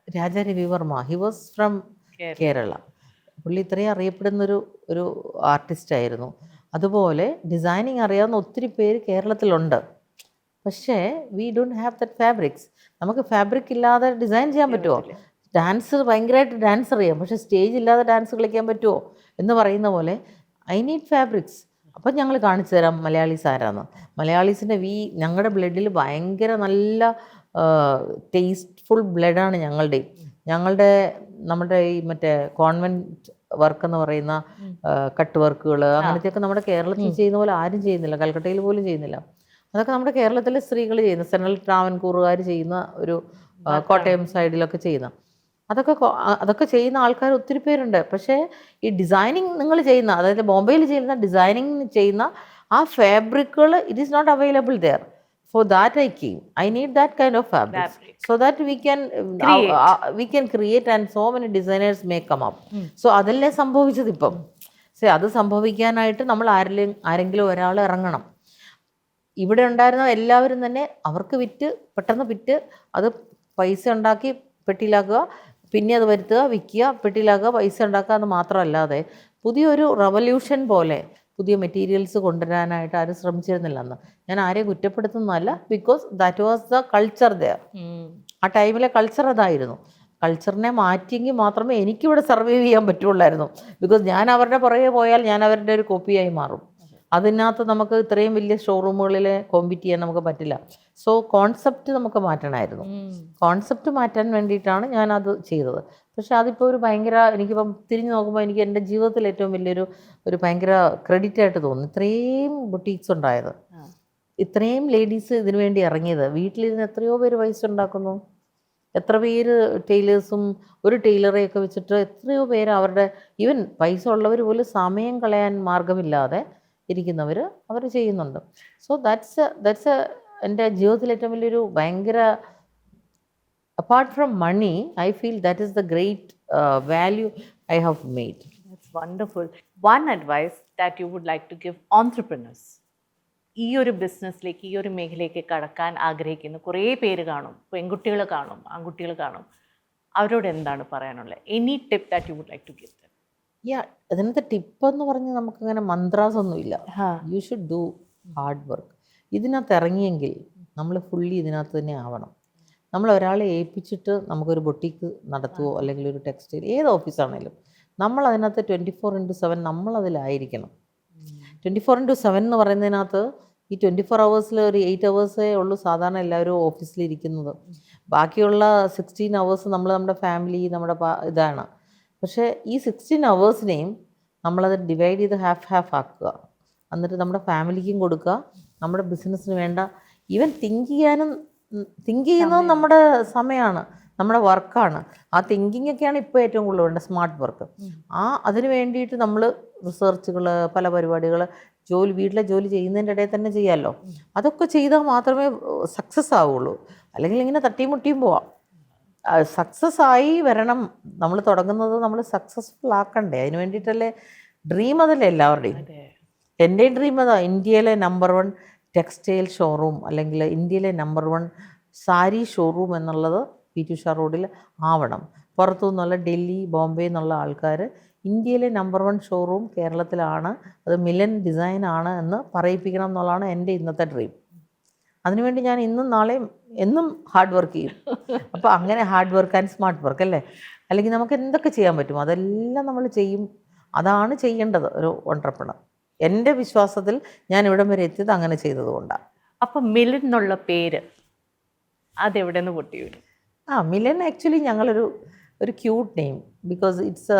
Raja Ravi Varma, he was from Kerala. പുള്ളി ഇത്രയും അറിയപ്പെടുന്നൊരു ആർട്ടിസ്റ്റായിരുന്നു. അതുപോലെ ഡിസൈനിങ് അറിയാവുന്ന ഒത്തിരി പേര് കേരളത്തിലുണ്ട്. പക്ഷേ we don't have that fabrics. നമുക്ക് ഫാബ്രിക് ഇല്ലാതെ ഡിസൈൻ ചെയ്യാൻ പറ്റുമോ? ഡാൻസ് ഭയങ്കരമായിട്ട് ഡാൻസ് അറിയാം, പക്ഷേ സ്റ്റേജ് ഇല്ലാതെ ഡാൻസ് കളിക്കാൻ പറ്റുമോ എന്ന് പറയുന്ന പോലെ ഐ നീഡ് ഫാബ്രിക്സ്. അപ്പം ഞങ്ങൾ കാണിച്ചു തരാം മലയാളീസ് ആരാന്ന്. മലയാളീസിൻ്റെ ഞങ്ങളുടെ ബ്ലഡിൽ ഭയങ്കര നല്ല ടേസ്റ്റ്ഫുൾ ബ്ലഡാണ് നമ്മുടെ ഈ മറ്റേ കോൺവെൻറ്റ് വർക്ക് എന്ന് പറയുന്ന കട്ട് വർക്കുകൾ അങ്ങനത്തെയൊക്കെ നമ്മുടെ കേരളത്തിൽ ചെയ്യുന്ന പോലെ ആരും ചെയ്യുന്നില്ല, കൽക്കട്ടയിൽ പോലും ചെയ്യുന്നില്ല. അതൊക്കെ നമ്മുടെ കേരളത്തിലെ സ്ത്രീകൾ ചെയ്യുന്ന, സെൻട്രൽ ട്രാവൻകൂറുകാർ ചെയ്യുന്ന, ഒരു കോട്ടയം സൈഡിലൊക്കെ ചെയ്യുന്ന. അതൊക്കെ ചെയ്യുന്ന ആൾക്കാർ ഒത്തിരി പേരുണ്ട്. പക്ഷേ ഈ ഡിസൈനിങ് നിങ്ങൾ ചെയ്യുന്ന, അതായത് ബോംബെയിൽ ചെയ്യുന്ന ഡിസൈനിങ് ചെയ്യുന്ന ആ ഫാബ്രിക്കുകൾ it is not available there. For that I need that kind of fabric so that we can create and so many designers may come up. So അതല്ലേ സംഭവിച്ചത് ഇപ്പം. അത് സംഭവിക്കാനായിട്ട് നമ്മൾ ആരെങ്കിലും ഒരാൾ ഇറങ്ങണം. ഇവിടെ ഉണ്ടായിരുന്ന എല്ലാവരും തന്നെ അവർക്ക് പെട്ടെന്ന് വിറ്റ് അത് പൈസ ഉണ്ടാക്കി പെട്ടിയിലാക്കുക, പിന്നെ അത് വരുത്തുക, വിൽക്കുക, പെട്ടിയിലാക്കുക, പൈസ ഉണ്ടാക്കുക എന്ന് മാത്രമല്ലാതെ പുതിയൊരു റവല്യൂഷൻ പോലെ പുതിയ മെറ്റീരിയൽസ് കൊണ്ടുവരാനായിട്ട് ആരും ശ്രമിച്ചിരുന്നില്ല അന്ന്. ഞാൻ ആരെയും കുറ്റപ്പെടുത്തുന്നതല്ല, because that was the culture there. ആ ടൈമിലെ കൾച്ചർ അതായിരുന്നു. കൾച്ചറിനെ മാറ്റിയെങ്കിൽ മാത്രമേ എനിക്കിവിടെ സർവൈവ് ചെയ്യാൻ പറ്റുള്ളായിരുന്നു. ബിക്കോസ് ഞാൻ അവരുടെ പുറകെ പോയാൽ ഞാൻ അവരുടെ ഒരു കോപ്പിയായി മാറും. അതിനകത്ത് നമുക്ക് ഇത്രയും വലിയ ഷോറൂമുകളിൽ കോമ്പീറ്റ് ചെയ്യാൻ നമുക്ക് പറ്റില്ല. സോ കോൺസെപ്റ്റ് നമുക്ക് മാറ്റണമായിരുന്നു. കോൺസെപ്റ്റ് മാറ്റാൻ വേണ്ടിയിട്ടാണ് ഞാനത് ചെയ്തത്. പക്ഷെ അതിപ്പോൾ ഒരു ഭയങ്കര, എനിക്കിപ്പം തിരിഞ്ഞു നോക്കുമ്പോൾ എനിക്ക് എൻ്റെ ജീവിതത്തിൽ ഏറ്റവും വലിയൊരു ഭയങ്കര ക്രെഡിറ്റ് ആയിട്ട് തോന്നുന്നു. ഇത്രയും ബുട്ടീക്സ് ഉണ്ടായത്, ഇത്രയും ലേഡീസ് ഇതിനു വേണ്ടി ഇറങ്ങിയത്. വീട്ടിലിരുന്ന് എത്രയോ പേര് പൈസ ഉണ്ടാക്കുന്നു, എത്ര പേര് ടൈലേഴ്സും ഒരു ടൈലറെയൊക്കെ വെച്ചിട്ട് എത്രയോ പേര് അവരുടെ ഈവൻ പൈസ ഉള്ളവർ പോലും സമയം കളയാൻ മാർഗമില്ലാതെ ഇരിക്കുന്നവർ അവർ ചെയ്യുന്നുണ്ട്. സോ ദാറ്റ്സ് എൻ്റെ ജീവിതത്തിൽ ഏറ്റവും വലിയൊരു ഭയങ്കര, apart from money, I feel that is the great value I have made. That's wonderful. One advice that you would like to give entrepreneurs, ഈ ഒരു ബിസിനസ്സിലേക്ക്, ഈ ഒരു മേഖലയിലേക്ക് കടക്കാൻ ആഗ്രഹിക്കുന്ന കുറേ പേര് കാണും, പെൺകുട്ടികൾ കാണും, ആൺകുട്ടികൾ കാണും, അവരോട് എന്താണ് പറയാനുള്ളത്? Any tip that you would like to give them? അതിനകത്ത് ടിപ്പെന്ന് പറഞ്ഞ് നമുക്കങ്ങനെ മന്ത്രാസ് ഒന്നുമില്ല. You should do hard work. ഇതിനകത്ത് ഇറങ്ങിയെങ്കിൽ നമ്മൾ ഫുള്ളി ഇതിനകത്ത് തന്നെ ആവണം. നമ്മൾ ഒരാളെ ഏൽപ്പിച്ചിട്ട് നമുക്കൊരു ബൊട്ടീക്ക് നടത്തുവോ അല്ലെങ്കിൽ ഒരു ടെക്സ്റ്റൈൽ ഏത് ഓഫീസാണേലും നമ്മൾ അതിനകത്ത് 24/7 നമ്മളതിലായിരിക്കണം. 24/7 എന്ന് പറയുന്നതിനകത്ത് ഈ 24 hours ഒരു 8 hours ഉള്ളൂ സാധാരണ എല്ലാവരും ഓഫീസിലിരിക്കുന്നത്. ബാക്കിയുള്ള 16 hours നമ്മൾ നമ്മുടെ ഫാമിലി, നമ്മുടെ ഇതാണ്. പക്ഷേ ഈ 16 hours നമ്മളത് ഡിവൈഡ് ചെയ്ത് ഹാഫ് ആക്കുക. എന്നിട്ട് നമ്മുടെ ഫാമിലിക്കും കൊടുക്കുക, നമ്മുടെ ബിസിനസ്സിന് വേണ്ട ഈവൻ തിങ്ക് ചെയ്യുന്നത് നമ്മുടെ സമയമാണ്, നമ്മുടെ വർക്കാണ്. ആ തിങ്കിങ് ഒക്കെയാണ് ഇപ്പോൾ ഏറ്റവും കൂടുതൽ വേണ്ടത്, സ്മാർട്ട് വർക്ക്. അതിന് വേണ്ടിയിട്ട് നമ്മൾ റിസർച്ചുകൾ, പല പരിപാടികൾ, വീട്ടിലെ ജോലി ചെയ്യുന്നതിൻ്റെ ഇടയിൽ തന്നെ ചെയ്യാമല്ലോ. അതൊക്കെ ചെയ്താൽ മാത്രമേ സക്സസ് ആവുള്ളൂ. അല്ലെങ്കിൽ ഇങ്ങനെ തട്ടിയും പോവാം. സക്സസ് ആയി വരണം. നമ്മൾ തുടങ്ങുന്നത് നമ്മൾ സക്സസ്ഫുൾ ആക്കണ്ടേ? അതിന് വേണ്ടിയിട്ടല്ലേ. ഡ്രീം അതല്ലേ എല്ലാവരുടെയും. എൻ്റെയും ഡ്രീം അതാ, ഇന്ത്യയിലെ നമ്പർ 1 ടെക്സ്റ്റൈൽ ഷോറൂം അല്ലെങ്കിൽ ഇന്ത്യയിലെ നമ്പർ 1 സാരി ഷോറൂം എന്നുള്ളത് പി.ടി. ഉഷ റോഡിൽ ആവണം. പുറത്തു നിന്നുള്ള ഡൽഹി, ബോംബെ എന്നുള്ള ആൾക്കാർ ഇന്ത്യയിലെ നമ്പർ 1 ഷോറൂം കേരളത്തിലാണ്, അത് മിലൻ ഡിസൈൻ ആണ് എന്ന് പറയിപ്പിക്കണം എന്നുള്ളതാണ് എൻ്റെ ഇന്നത്തെ ഡ്രീം. അതിനുവേണ്ടി ഞാൻ ഇന്നും നാളെയും എന്നും ഹാർഡ് വർക്ക് ചെയ്യും. അപ്പോൾ അങ്ങനെ hard work and smart work അല്ലേ. അല്ലെങ്കിൽ നമുക്ക് എന്തൊക്കെ ചെയ്യാൻ പറ്റും അതെല്ലാം നമ്മൾ ചെയ്യും. അതാണ് ചെയ്യേണ്ടത് ഒരു ഓൺട്രപ്രണർ. എൻ്റെ വിശ്വാസത്തിൽ ഞാൻ ഇവിടം വരെ എത്തിയത് അങ്ങനെ ചെയ്തതുകൊണ്ടാണ്. അപ്പം മിലൻ എന്നുള്ള പേര് അതെവിടെ നിന്ന് പൊട്ടി വരും? മിലൻ ആക്ച്വലി ഞങ്ങളൊരു ക്യൂട്ട് നെയിം, ബിക്കോസ് ഇറ്റ്സ്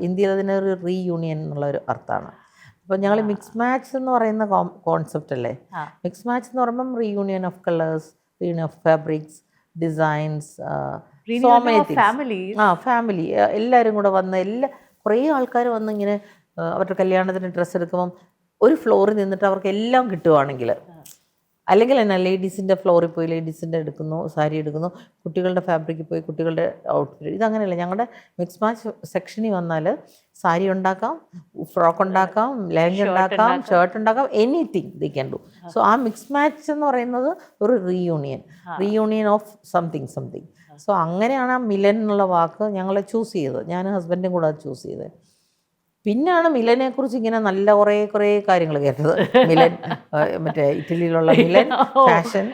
ഇന്ത്യയിൽ അതിനൊരു റീയൂണിയൻ എന്നുള്ളൊരു അർത്ഥമാണ്. അപ്പോൾ ഞങ്ങൾ മിക്സ് മാച്ച് എന്ന് പറയുന്ന കോൺസെപ്റ്റ് അല്ലേ. മിക്സ് മാച്ച് എന്ന് പറയുമ്പം reunion of colours, reunion of fabrics, designs, so many things. Family എല്ലാവരും കൂടെ വന്ന് കുറേ ആൾക്കാർ വന്ന് ഇങ്ങനെ അവരുടെ കല്യാണത്തിന് ഡ്രസ്സ് എടുക്കുമ്പം ഒരു ഫ്ലോറിൽ നിന്നിട്ട് അവർക്ക് എല്ലാം കിട്ടുവാണെങ്കിൽ, അല്ലെങ്കിൽ എന്നാ ലേഡീസിൻ്റെ ഫ്ലോറിൽ പോയി ലേഡീസിൻ്റെ എടുക്കുന്നു, സാരി എടുക്കുന്നു, കുട്ടികളുടെ ഫാബ്രിക്കിൽ പോയി കുട്ടികളുടെ ഔട്ട്ഫിറ്റ്. ഇതങ്ങനെയല്ല. ഞങ്ങളുടെ മിക്സ് മാച്ച് സെക്ഷനിൽ വന്നാൽ സാരി ഉണ്ടാക്കാം, ഫ്രോക്ക് ഉണ്ടാക്കാം, ലെഹങ്ക ഉണ്ടാക്കാം, ഷർട്ട് ഉണ്ടാക്കാം, anything they can do. So ആ മിക്സ് മാച്ച് എന്ന് പറയുന്നത് ഒരു റീയൂണിയൻ ഓഫ് സംതിങ്. സോ അങ്ങനെയാണ് ആ മിലൻ എന്നുള്ള വാക്ക് ഞങ്ങൾ ചൂസ് ചെയ്തത്. ഞാൻ ഹസ്ബൻഡും കൂടെ അത് ചൂസ് ചെയ്തത്. പിന്നാണ് മിലനെ കുറിച്ച് ഇങ്ങനെ നല്ല കുറേ കാര്യങ്ങൾ കേട്ടത്. മിലൻ, മറ്റേ ഇറ്റലിയിലുള്ള മിലൻ ഫാഷൻ,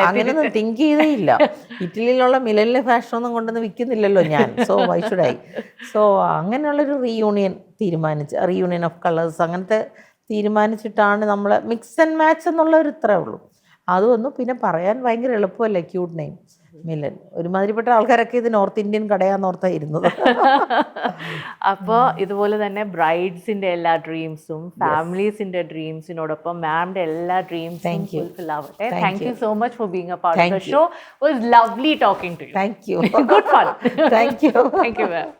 അങ്ങനെയൊന്നും തിങ്ക് ചെയ്തേ ഇല്ല. ഇറ്റലിയിലുള്ള മിലനിലെ ഫാഷനൊന്നും കൊണ്ടുവന്ന് വിൽക്കുന്നില്ലല്ലോ ഞാൻ. So why should I? So അങ്ങനെയുള്ളൊരു റീയൂണിയൻ ഓഫ് കളേഴ്സ് അങ്ങനത്തെ തീരുമാനിച്ചിട്ടാണ് നമ്മൾ മിക്സ് ആൻഡ് മാച്ച് എന്നുള്ള ഇത്രേ ഉള്ളൂ. അത് വന്നു. പിന്നെ പറയാൻ ഭയങ്കര എളുപ്പമല്ലേ, ക്യൂട്ട് നെയിം. മിലൻ. ഒരുമാതിരിപ്പെട്ട ആൾക്കാരൊക്കെ ഇത് നോർത്ത് ഇന്ത്യൻ കടയാന്നോർത്താ ഇരുന്നത്. അപ്പോൾ ഇതുപോലെ തന്നെ ബ്രൈഡ്സിന്റെ എല്ലാ ഡ്രീംസും ഫാമിലീസിന്റെ ഡ്രീംസിനോടൊപ്പം മാമിന്റെ എല്ലാ ഡ്രീംസും ഫുൾഫിൽ ആവട്ടെ. Thank you so much for being a part of the show. It was lovely talking to you. Thank you. Good fun. Thank you. Thank you ma'am.